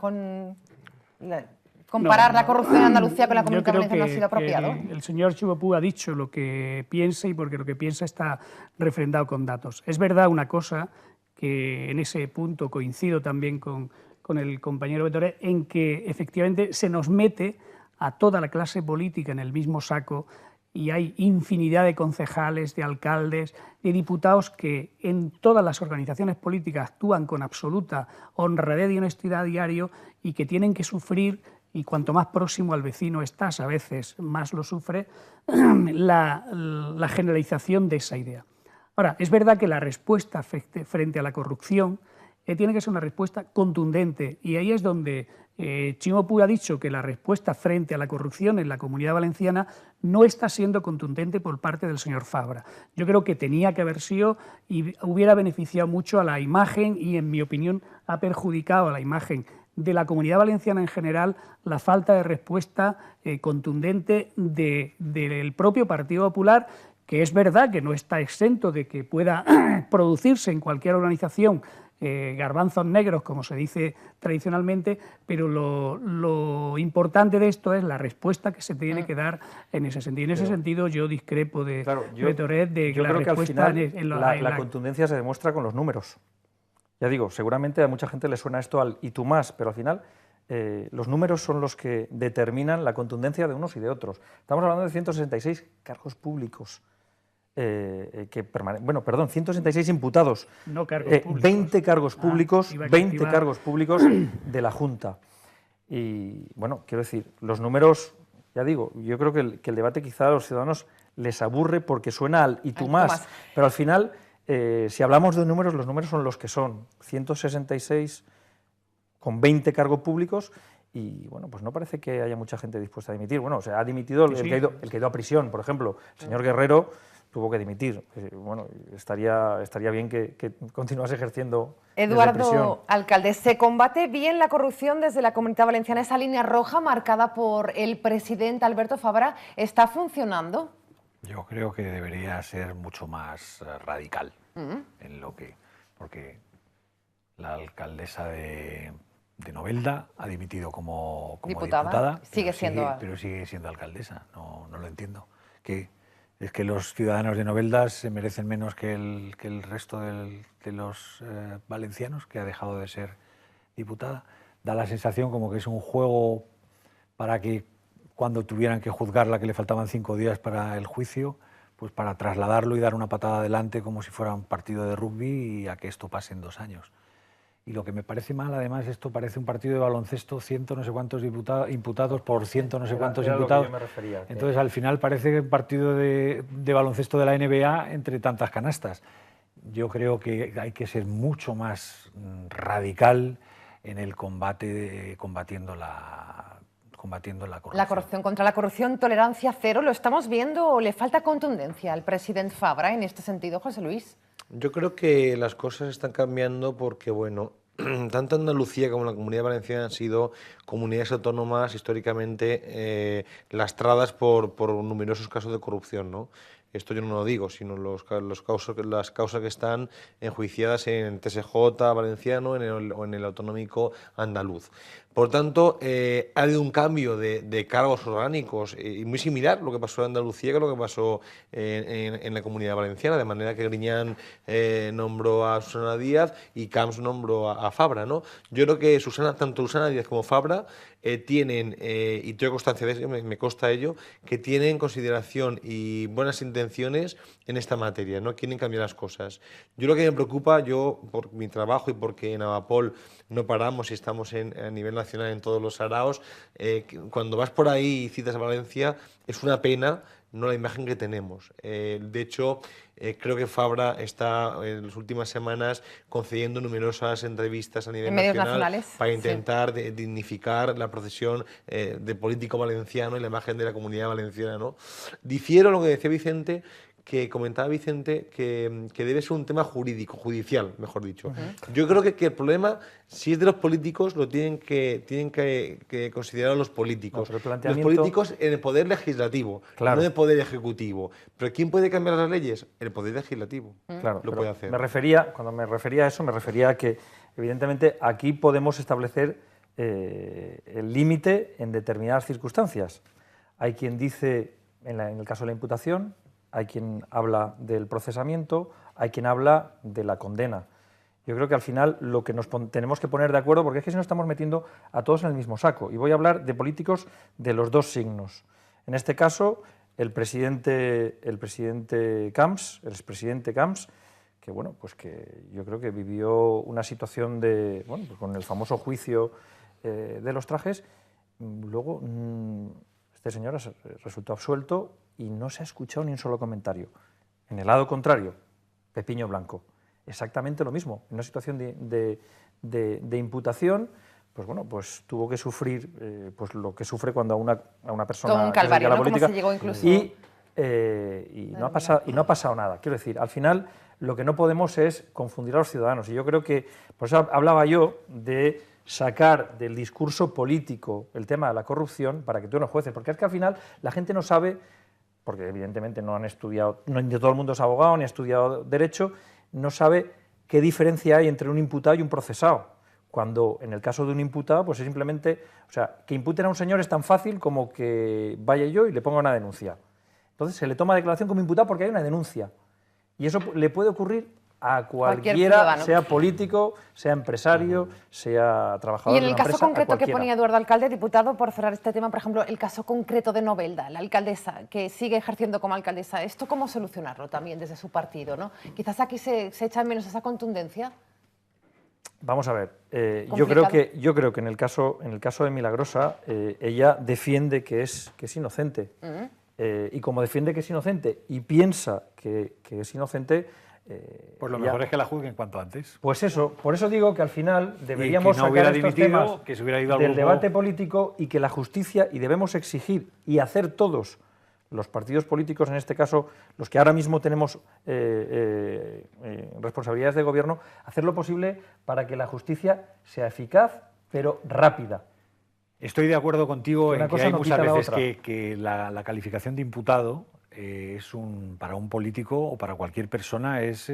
comparar la corrupción en Andalucía con la Comunidad Valenciana no ha sido apropiado? El señor Chimo Puig ha dicho lo que piensa, y porque lo que piensa está refrendado con datos. Es verdad una cosa, que en ese punto coincido también con el compañero Betoret, en que efectivamente se nos mete a toda la clase política en el mismo saco, y hay infinidad de concejales, de alcaldes, de diputados que en todas las organizaciones políticas actúan con absoluta honradez y honestidad a diario, y que tienen que sufrir, y cuanto más próximo al vecino estás, a veces más lo sufre, la generalización de esa idea. Ahora, es verdad que la respuesta frente a la corrupción tiene que ser una respuesta contundente, y ahí es donde Chimo Puig ha dicho que la respuesta frente a la corrupción en la Comunidad Valenciana no está siendo contundente por parte del señor Fabra. Yo creo que tenía que haber sido, y hubiera beneficiado mucho a la imagen, y en mi opinión ha perjudicado a la imagen de la Comunidad Valenciana en general, la falta de respuesta contundente del propio Partido Popular, que es verdad que no está exento de que pueda producirse en cualquier organización garbanzos negros, como se dice tradicionalmente, pero lo importante de esto es la respuesta que se tiene que dar en ese sentido. En ese sentido yo discrepo de Betoret, de que la respuesta... La contundencia se demuestra con los números. Ya digo, seguramente a mucha gente le suena esto al y tú más, pero al final los números son los que determinan la contundencia de unos y de otros. Estamos hablando de 166 cargos públicos. 166 imputados, no cargos públicos. 20 cargos públicos, 20 cargos públicos de la Junta. Y bueno, quiero decir, los números, ya digo, yo creo que el debate quizá a los ciudadanos les aburre porque suena al y tú más, pero al final, si hablamos de números, los números son los que son, 166 con 20 cargos públicos. Y bueno, pues no parece que haya mucha gente dispuesta a dimitir. Bueno, o sea, ha dimitido el que ha ido a prisión, por ejemplo, el señor Guerrero tuvo que dimitir. Bueno, estaría bien que continuase ejerciendo. Eduardo Alcalde, ¿se combate bien la corrupción desde la Comunidad Valenciana? Esa línea roja marcada por el presidente Alberto Fabra, ¿está funcionando? Yo creo que debería ser mucho más radical en lo que... Porque la alcaldesa de Novelda ha dimitido como diputada. Sigue siendo... Pero sigue siendo alcaldesa, no lo entiendo. ¿Es que los ciudadanos de Novelda se merecen menos que el resto de los valencianos, que ha dejado de ser diputada? Da la sensación como que es un juego para que cuando tuvieran que juzgarla, que le faltaban 5 días para el juicio, pues para trasladarlo y dar una patada adelante como si fuera un partido de rugby y a que esto pase en 2 años. Y lo que me parece mal, además, esto parece un partido de baloncesto, 100 no sé cuántos imputados por 100 no sé cuántos imputados. Entonces, al final parece un partido de baloncesto de la NBA entre tantas canastas. Yo creo que hay que ser mucho más radical en el combate, combatiendo la corrupción. La corrupción, contra la corrupción, tolerancia cero. ¿Lo estamos viendo o le falta contundencia al presidente Fabra en este sentido, José Luis? Yo creo que las cosas están cambiando porque, bueno, tanto Andalucía como la Comunidad Valenciana han sido comunidades autónomas históricamente lastradas por numerosos casos de corrupción, ¿no? Esto yo no lo digo, sino las causas que están enjuiciadas en el TSJ valenciano o en el autonómico andaluz. Por tanto, ha habido un cambio de cargos orgánicos y muy similar lo que pasó en Andalucía que lo que pasó en la Comunidad Valenciana, de manera que Griñán nombró a Susana Díaz y Camps nombró a Fabra, ¿no? Yo creo que tanto Susana Díaz como Fabra tienen, y tengo constancia de eso, me consta ello, que tienen consideración y buenas intenciones en esta materia, no quieren cambiar las cosas. Yo lo que me preocupa, por mi trabajo y porque en Avapol no paramos y estamos a nivel nacional en todos los saraos, cuando vas por ahí y citas a Valencia, es una pena no la imagen que tenemos. De hecho, creo que Fabra está en las últimas semanas concediendo numerosas entrevistas a nivel nacional para intentar dignificar la profesión de político valenciano y la imagen de la comunidad valenciana, ¿no? Difiero lo que decía Vicente, que comentaba Vicente, que debe ser un tema jurídico, judicial, mejor dicho. Yo creo que el problema, si es de los políticos, lo tienen que considerar los políticos. No, Los políticos en el poder legislativo, no en el poder ejecutivo. ¿Pero quién puede cambiar las leyes? El poder legislativo. Claro, lo puede hacer. Cuando me refería a eso, me refería a que, evidentemente, aquí podemos establecer el límite en determinadas circunstancias. Hay quien dice, en el caso de la imputación, hay quien habla del procesamiento, hay quien habla de la condena. Yo creo que al final lo que nos tenemos que poner de acuerdo, porque es que si no estamos metiendo a todos en el mismo saco. Y voy a hablar de políticos de los 2 signos. En este caso, el presidente Camps, el expresidente Camps, que bueno, pues que yo creo que vivió una situación de, bueno, pues con el famoso juicio de los trajes. Luego, este señor resultó absuelto y no se ha escuchado ni un solo comentario. En el lado contrario, Pepiño Blanco, exactamente lo mismo. En una situación de imputación, pues bueno, pues tuvo que sufrir pues lo que sufre cuando a una persona todo un calvario, que la ¿no? política, Como se llegó incluso... y no ha pasado nada. Quiero decir, al final lo que no podemos es confundir a los ciudadanos. Y yo creo que, por eso hablaba yo de sacar del discurso político el tema de la corrupción para que tú no jueces, porque es que al final la gente no sabe, porque evidentemente no han estudiado, no todo el mundo es abogado ni ha estudiado Derecho, no sabe qué diferencia hay entre un imputado y un procesado, cuando en el caso de un imputado pues es simplemente, o sea, que imputen a un señor es tan fácil como que vaya yo y le ponga una denuncia. Entonces se le toma declaración como imputado porque hay una denuncia, y eso le puede ocurrir a cualquiera, sea político, sea empresario, sea trabajador de una empresa. Y en el caso concreto que ponía Eduardo Alcalde, diputado, por cerrar este tema, por ejemplo, el caso concreto de Novelda, la alcaldesa, que sigue ejerciendo como alcaldesa, ¿esto cómo solucionarlo también desde su partido, ¿no? Quizás aquí se echa en menos esa contundencia. Vamos a ver, yo creo que en el caso de Milagrosa, ella defiende que es inocente. Y como defiende que es inocente y piensa que es inocente, pues lo mejor es que la juzguen cuanto antes. Pues eso, por eso digo que al final deberíamos sacar estos temas del debate político y que la justicia, y debemos exigir y hacer todos los partidos políticos, en este caso los que ahora mismo tenemos responsabilidades de gobierno, hacer lo posible para que la justicia sea eficaz pero rápida. Estoy de acuerdo contigo en que hay muchas veces que la calificación de imputado para un político o para cualquier persona es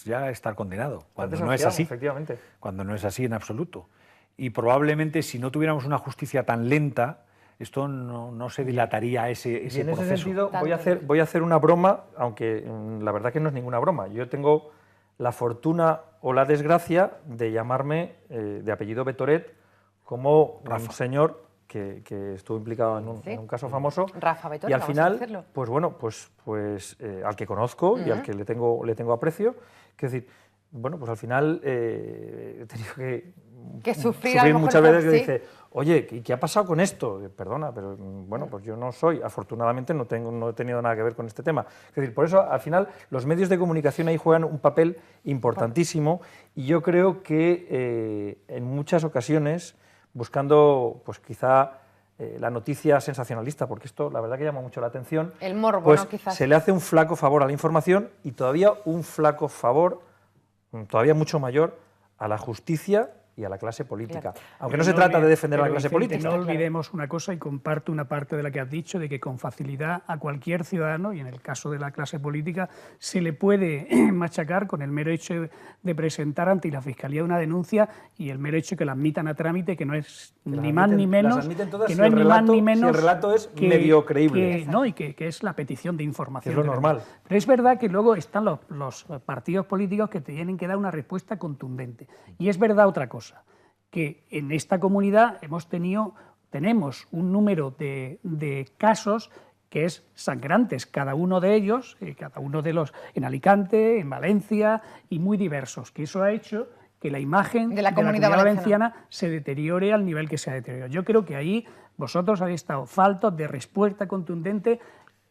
ya estar condenado, cuando no es así, efectivamente. Cuando no es así en absoluto. Y probablemente si no tuviéramos una justicia tan lenta, esto no se dilataría ese proceso. En ese sentido voy a hacer una broma, aunque la verdad que no es ninguna broma. Yo tengo la fortuna o la desgracia de llamarme de apellido Betoret, como un señor que estuvo implicado en un caso famoso. Rafa Betoret, y al final, pues bueno, al que conozco y al que le tengo aprecio, quiero decir, bueno, pues al final he tenido que sufrir muchas veces que dice, oye, ¿y qué ha pasado con esto? Perdona, pero bueno, pues yo no soy, afortunadamente no he tenido nada que ver con este tema. Es decir, por eso al final los medios de comunicación ahí juegan un papel importantísimo y yo creo que en muchas ocasiones, buscando pues quizá la noticia sensacionalista, porque esto la verdad que llama mucho la atención, el morbo, pues ¿no? Quizás se le hace un flaco favor a la información y todavía un flaco favor, todavía mucho mayor, a la justicia y a la clase política. Claro. Aunque no se trata de defender a la clase política. No olvidemos una cosa, y comparto una parte de la que has dicho, de que con facilidad a cualquier ciudadano, y en el caso de la clase política, se le puede machacar con el mero hecho de presentar ante la Fiscalía una denuncia y el mero hecho de que la admitan a trámite, que no es ni más ni menos, que no es ni más ni menos, si el relato es medio creíble. Y que es la petición de información. Es lo normal. Pero es verdad que luego están los partidos políticos que tienen que dar una respuesta contundente. Y es verdad otra cosa, que en esta comunidad tenemos un número de casos que es sangrantes, cada uno de ellos, en Alicante, en Valencia, y muy diversos, que eso ha hecho que la imagen de la comunidad valenciana se deteriore al nivel que se ha deteriorado. Yo creo que ahí vosotros habéis estado faltos de respuesta contundente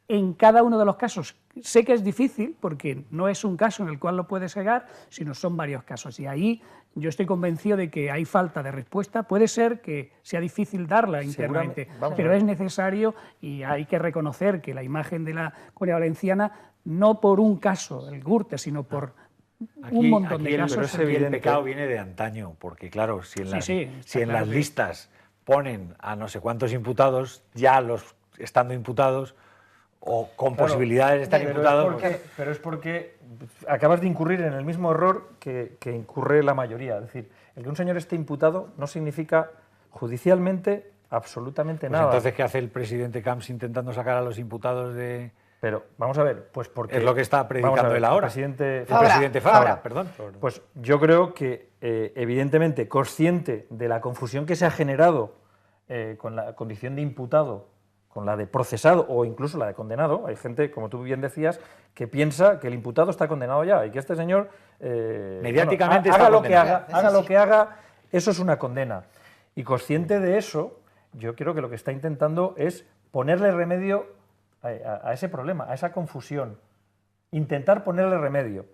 en cada uno de los casos. Sé que es difícil, porque no es un caso en el cual lo puedes llegar, sino son varios casos. Y ahí yo estoy convencido de que hay falta de respuesta. Puede ser que sea difícil darla internamente, pero es necesario, y hay que reconocer que la imagen de la Comunidad Valenciana, no por un caso, el Gürtel, sino por un montón de casos. El pecado viene de antaño, porque claro, si en las listas ponen a no sé cuántos imputados, ya los estando imputados, o con posibilidades de estar imputados. Pero es porque acabas de incurrir en el mismo error que incurre la mayoría. Es decir, el que un señor esté imputado no significa judicialmente absolutamente nada. Entonces, ¿qué hace el presidente Camps intentando sacar a los imputados de...? Pero, vamos a ver, pues porque... Es lo que está predicando él ahora. El presidente Fabra, perdón. Pues yo creo que, evidentemente, consciente de la confusión que se ha generado con la condición de imputado, con la de procesado o incluso la de condenado. Hay gente, como tú bien decías, que piensa que el imputado está condenado ya y que este señor mediáticamente haga lo que haga, eso es una condena. Y consciente de eso, yo creo que lo que está intentando es ponerle remedio a ese problema, a esa confusión, intentar ponerle remedio.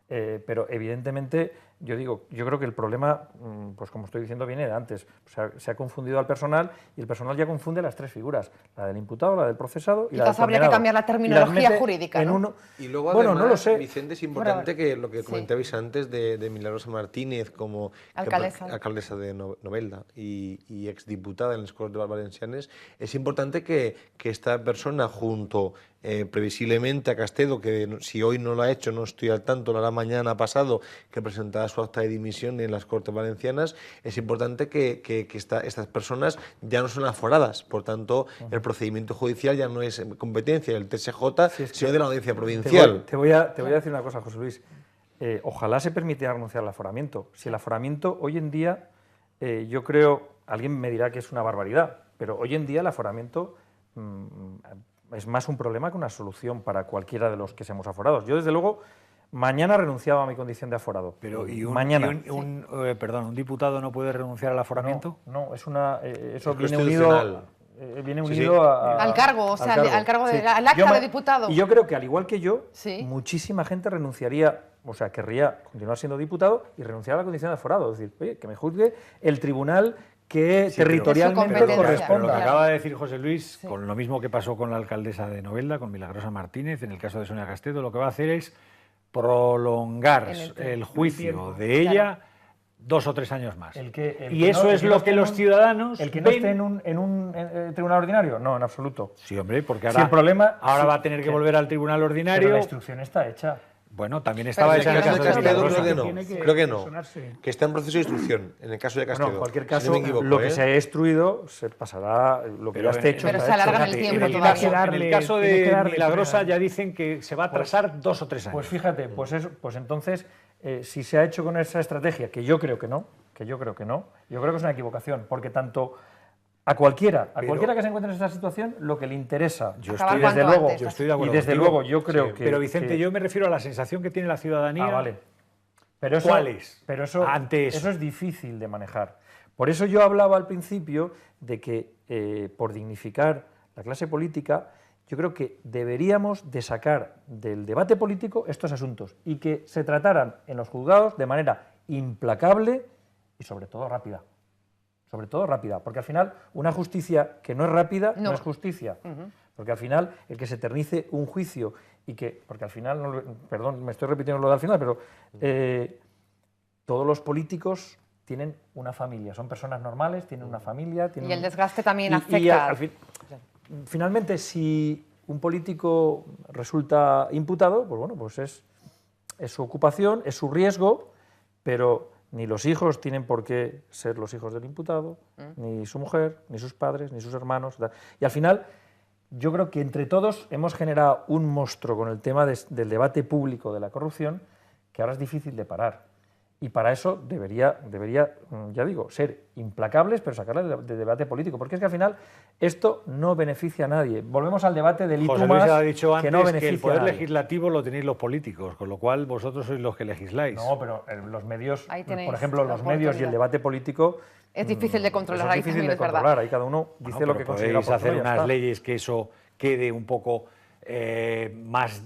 Pero evidentemente, yo creo que el problema, pues como estoy diciendo, viene de antes. O sea, se ha confundido al personal y el personal ya confunde las tres figuras, la del imputado, la del procesado y la del condenado. Quizás habría que cambiar la terminología jurídica, ¿no? Y luego, además, no lo sé. Vicente, es importante que lo que comentabais antes de Milagrosa Martínez como alcaldesa de Novelda y exdiputada en las Cortes Valencianes, es importante que esta persona, junto previsiblemente a Castedo, que si hoy no lo ha hecho, no estoy al tanto, lo hará mañana pasado, que presentará su acta de dimisión en las Cortes Valencianas, es importante que estas personas ya no son aforadas. Por tanto, el procedimiento judicial ya no es competencia del TSJ, sino de la Audiencia Provincial. Te voy a decir una cosa, José Luis. Ojalá se permitiera renunciar al aforamiento. Si el aforamiento hoy en día, yo creo, alguien me dirá que es una barbaridad, pero hoy en día el aforamiento es más un problema que una solución para cualquiera de los que seamos aforados. Yo, desde luego, mañana renunciaba a mi condición de aforado. Pero mañana. ¿Un diputado no puede renunciar al aforamiento? No, eso viene unido al cargo, o sea, al cargo al acta de diputado. Y yo creo que, al igual que yo, muchísima gente renunciaría, o sea, querría continuar siendo diputado y renunciar a la condición de aforado. Es decir, oye, que me juzgue el tribunal que territorialmente corresponda. Pero lo que acaba de decir José Luis, con lo mismo que pasó con la alcaldesa de Novelda, con Milagrosa Martínez, en el caso de Sonia Castedo, lo que va a hacer es prolongar el juicio de ella 2 o 3 años más. Y eso es lo que los ciudadanos... ¿El que no esté en un tribunal ordinario? No, en absoluto. Sí, hombre, porque ahora, si el problema, ahora va a tener que volver al tribunal ordinario. Pero la instrucción está hecha. Bueno, también estaba hecha en el caso de Castedo. Creo que no. Que está en proceso de instrucción, en el caso de Castedo. Bueno, en cualquier caso, si no me equivoco, lo que se haya instruido se pasará, lo que ya esté hecho. Pero se alarga en el tiempo. En el caso de Milagrosa ya dicen que se va a atrasar 2 o 3 años. Pues fíjate, pues entonces, si se ha hecho con esa estrategia, que yo creo que no, yo creo que es una equivocación, porque tanto a cualquiera que se encuentre en esa situación, lo que le interesa, yo estoy de acuerdo, y desde luego yo creo que... Pero Vicente, yo me refiero a la sensación que tiene la ciudadanía. Vale. Pero eso, ¿cuál es? Pero eso es difícil de manejar. Por eso yo hablaba al principio de que, por dignificar la clase política, yo creo que deberíamos de sacar del debate político estos asuntos y que se trataran en los juzgados de manera implacable y sobre todo rápida. Sobre todo rápida, porque al final una justicia que no es rápida no es justicia. Porque al final el que se eternice un juicio y que, porque al final, perdón, me estoy repitiendo lo del final, pero todos los políticos tienen una familia, son personas normales, tienen una familia. Y el desgaste también afecta. Finalmente, si un político resulta imputado, pues bueno, pues es su ocupación, es su riesgo, pero ni los hijos tienen por qué ser los hijos del imputado, ni su mujer, ni sus padres, ni sus hermanos. Y al final, yo creo que entre todos hemos generado un monstruo con el tema del debate público de la corrupción que ahora es difícil de parar. Y para eso debería, ya digo, ser implacables, pero sacarla del debate político. Porque es que al final esto no beneficia a nadie. Volvemos al debate del José Luis ha dicho antes que el poder legislativo lo tenéis los políticos, con lo cual vosotros sois los que legisláis. No, pero los medios, por ejemplo, los medios y el debate político... Es difícil de controlar. Es difícil de controlar, ahí cada uno dice lo que considera. Podéis hacer unas leyes que eso quede un poco... más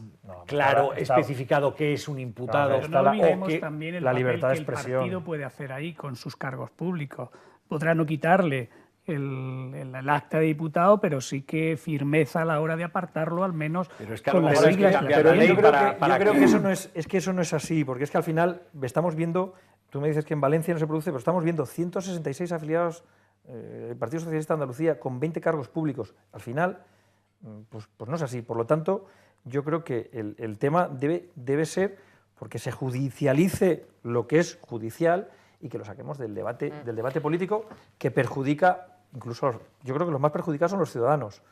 claro, especificado qué es un imputado. Pero no olvidemos también el papel que el partido puede hacer ahí con sus cargos públicos. Podrá no quitarle el acta de diputado, pero sí que firmeza a la hora de apartarlo, al menos con las siglas. Yo creo que eso no es así, porque es que al final estamos viendo, tú me dices que en Valencia no se produce, pero estamos viendo 166 afiliados del Partido Socialista de Andalucía con 20 cargos públicos. Al final... Pues no es así. Por lo tanto, yo creo que el tema debe ser porque se judicialice lo que es judicial y que lo saquemos del debate político que perjudica, incluso yo creo que los más perjudicados son los ciudadanos,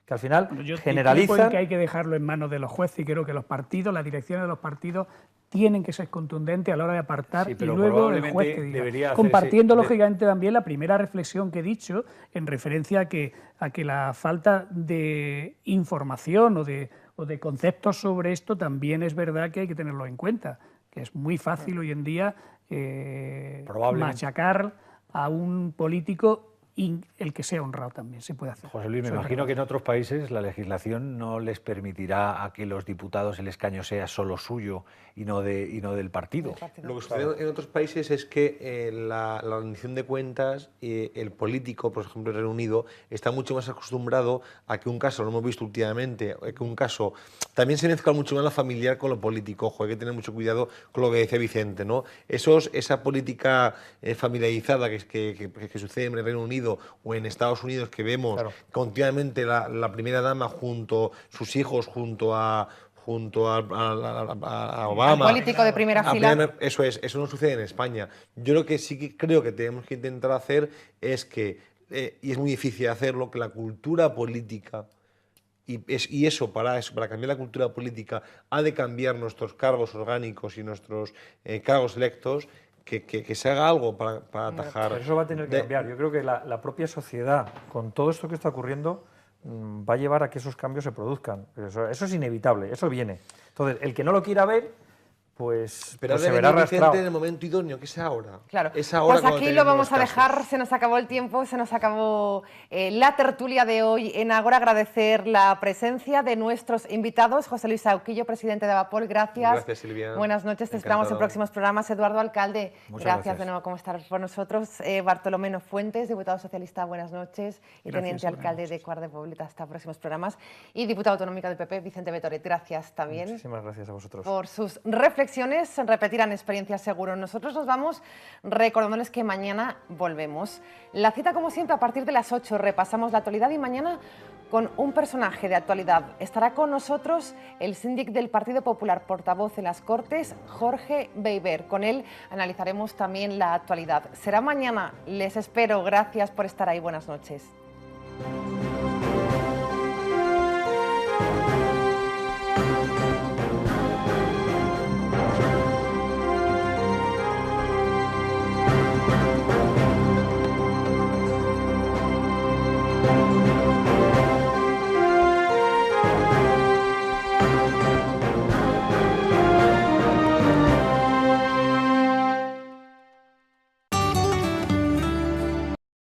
que al final generalizan... Que hay que dejarlo en manos de los jueces y creo que los partidos, las direcciones de los partidos tienen que ser contundentes a la hora de apartar y luego el juez que diga. Compartiendo lógicamente también la primera reflexión que he dicho en referencia a que la falta de información o de conceptos sobre esto también es verdad que hay que tenerlo en cuenta, que es muy fácil hoy en día machacar a un político y el que sea honrado también se puede hacer. José Luis, me imagino que en otros países la legislación no les permitirá a que los diputados el escaño sea solo suyo y no del partido. Lo que sucede en otros países es que la rendición de cuentas, el político, por ejemplo, en Reino Unido, está mucho más acostumbrado a que un caso, lo hemos visto últimamente, que un caso también se mezcla mucho más lo familiar con lo político. Ojo, hay que tener mucho cuidado con lo que dice Vicente, ¿no? Esa política familiarizada que sucede en el Reino Unido o en Estados Unidos, que vemos continuamente la primera dama junto a sus hijos, junto a Obama. El político de primera fila. Eso no sucede en España. Yo lo que sí que creo que tenemos que intentar hacer es que, y es muy difícil hacerlo, que la cultura política, y eso, para cambiar la cultura política, ha de cambiar nuestros cargos orgánicos y nuestros cargos electos, que se haga algo para atajar. Pero eso va a tener que cambiar. Yo creo que la propia sociedad, con todo esto que está ocurriendo, va a llevar a que esos cambios se produzcan. Eso es inevitable, eso viene. Entonces, el que no lo quiera ver, pues se verá arrastrado. En el momento idóneo, que es ahora. Claro. Es ahora pues aquí lo vamos a dejar, se nos acabó el tiempo, se nos acabó la tertulia de hoy en Ágora. Agradecer la presencia de nuestros invitados. José Luis Sahuquillo, presidente de Avapol, gracias. Gracias, Silvia. Buenas noches, te esperamos en próximos programas. Eduardo Alcalde, gracias de nuevo por estar con nosotros. Bartolomé Fuentes, diputado socialista, buenas noches. Y teniente alcalde de Quart de Poblet, hasta próximos programas. Y diputado autonómico del PP, Vicente Betoret, gracias también. Muchísimas gracias a vosotros. Por sus reflexiones. reflexiones repetirán experiencias seguro. Nosotros nos vamos recordándoles que mañana volvemos. La cita, como siempre, a partir de las 8 repasamos la actualidad y mañana con un personaje de actualidad. Estará con nosotros el síndic del Partido Popular, portavoz en las Cortes, Jorge Beiber. Con él analizaremos también la actualidad. Será mañana, les espero. Gracias por estar ahí. Buenas noches.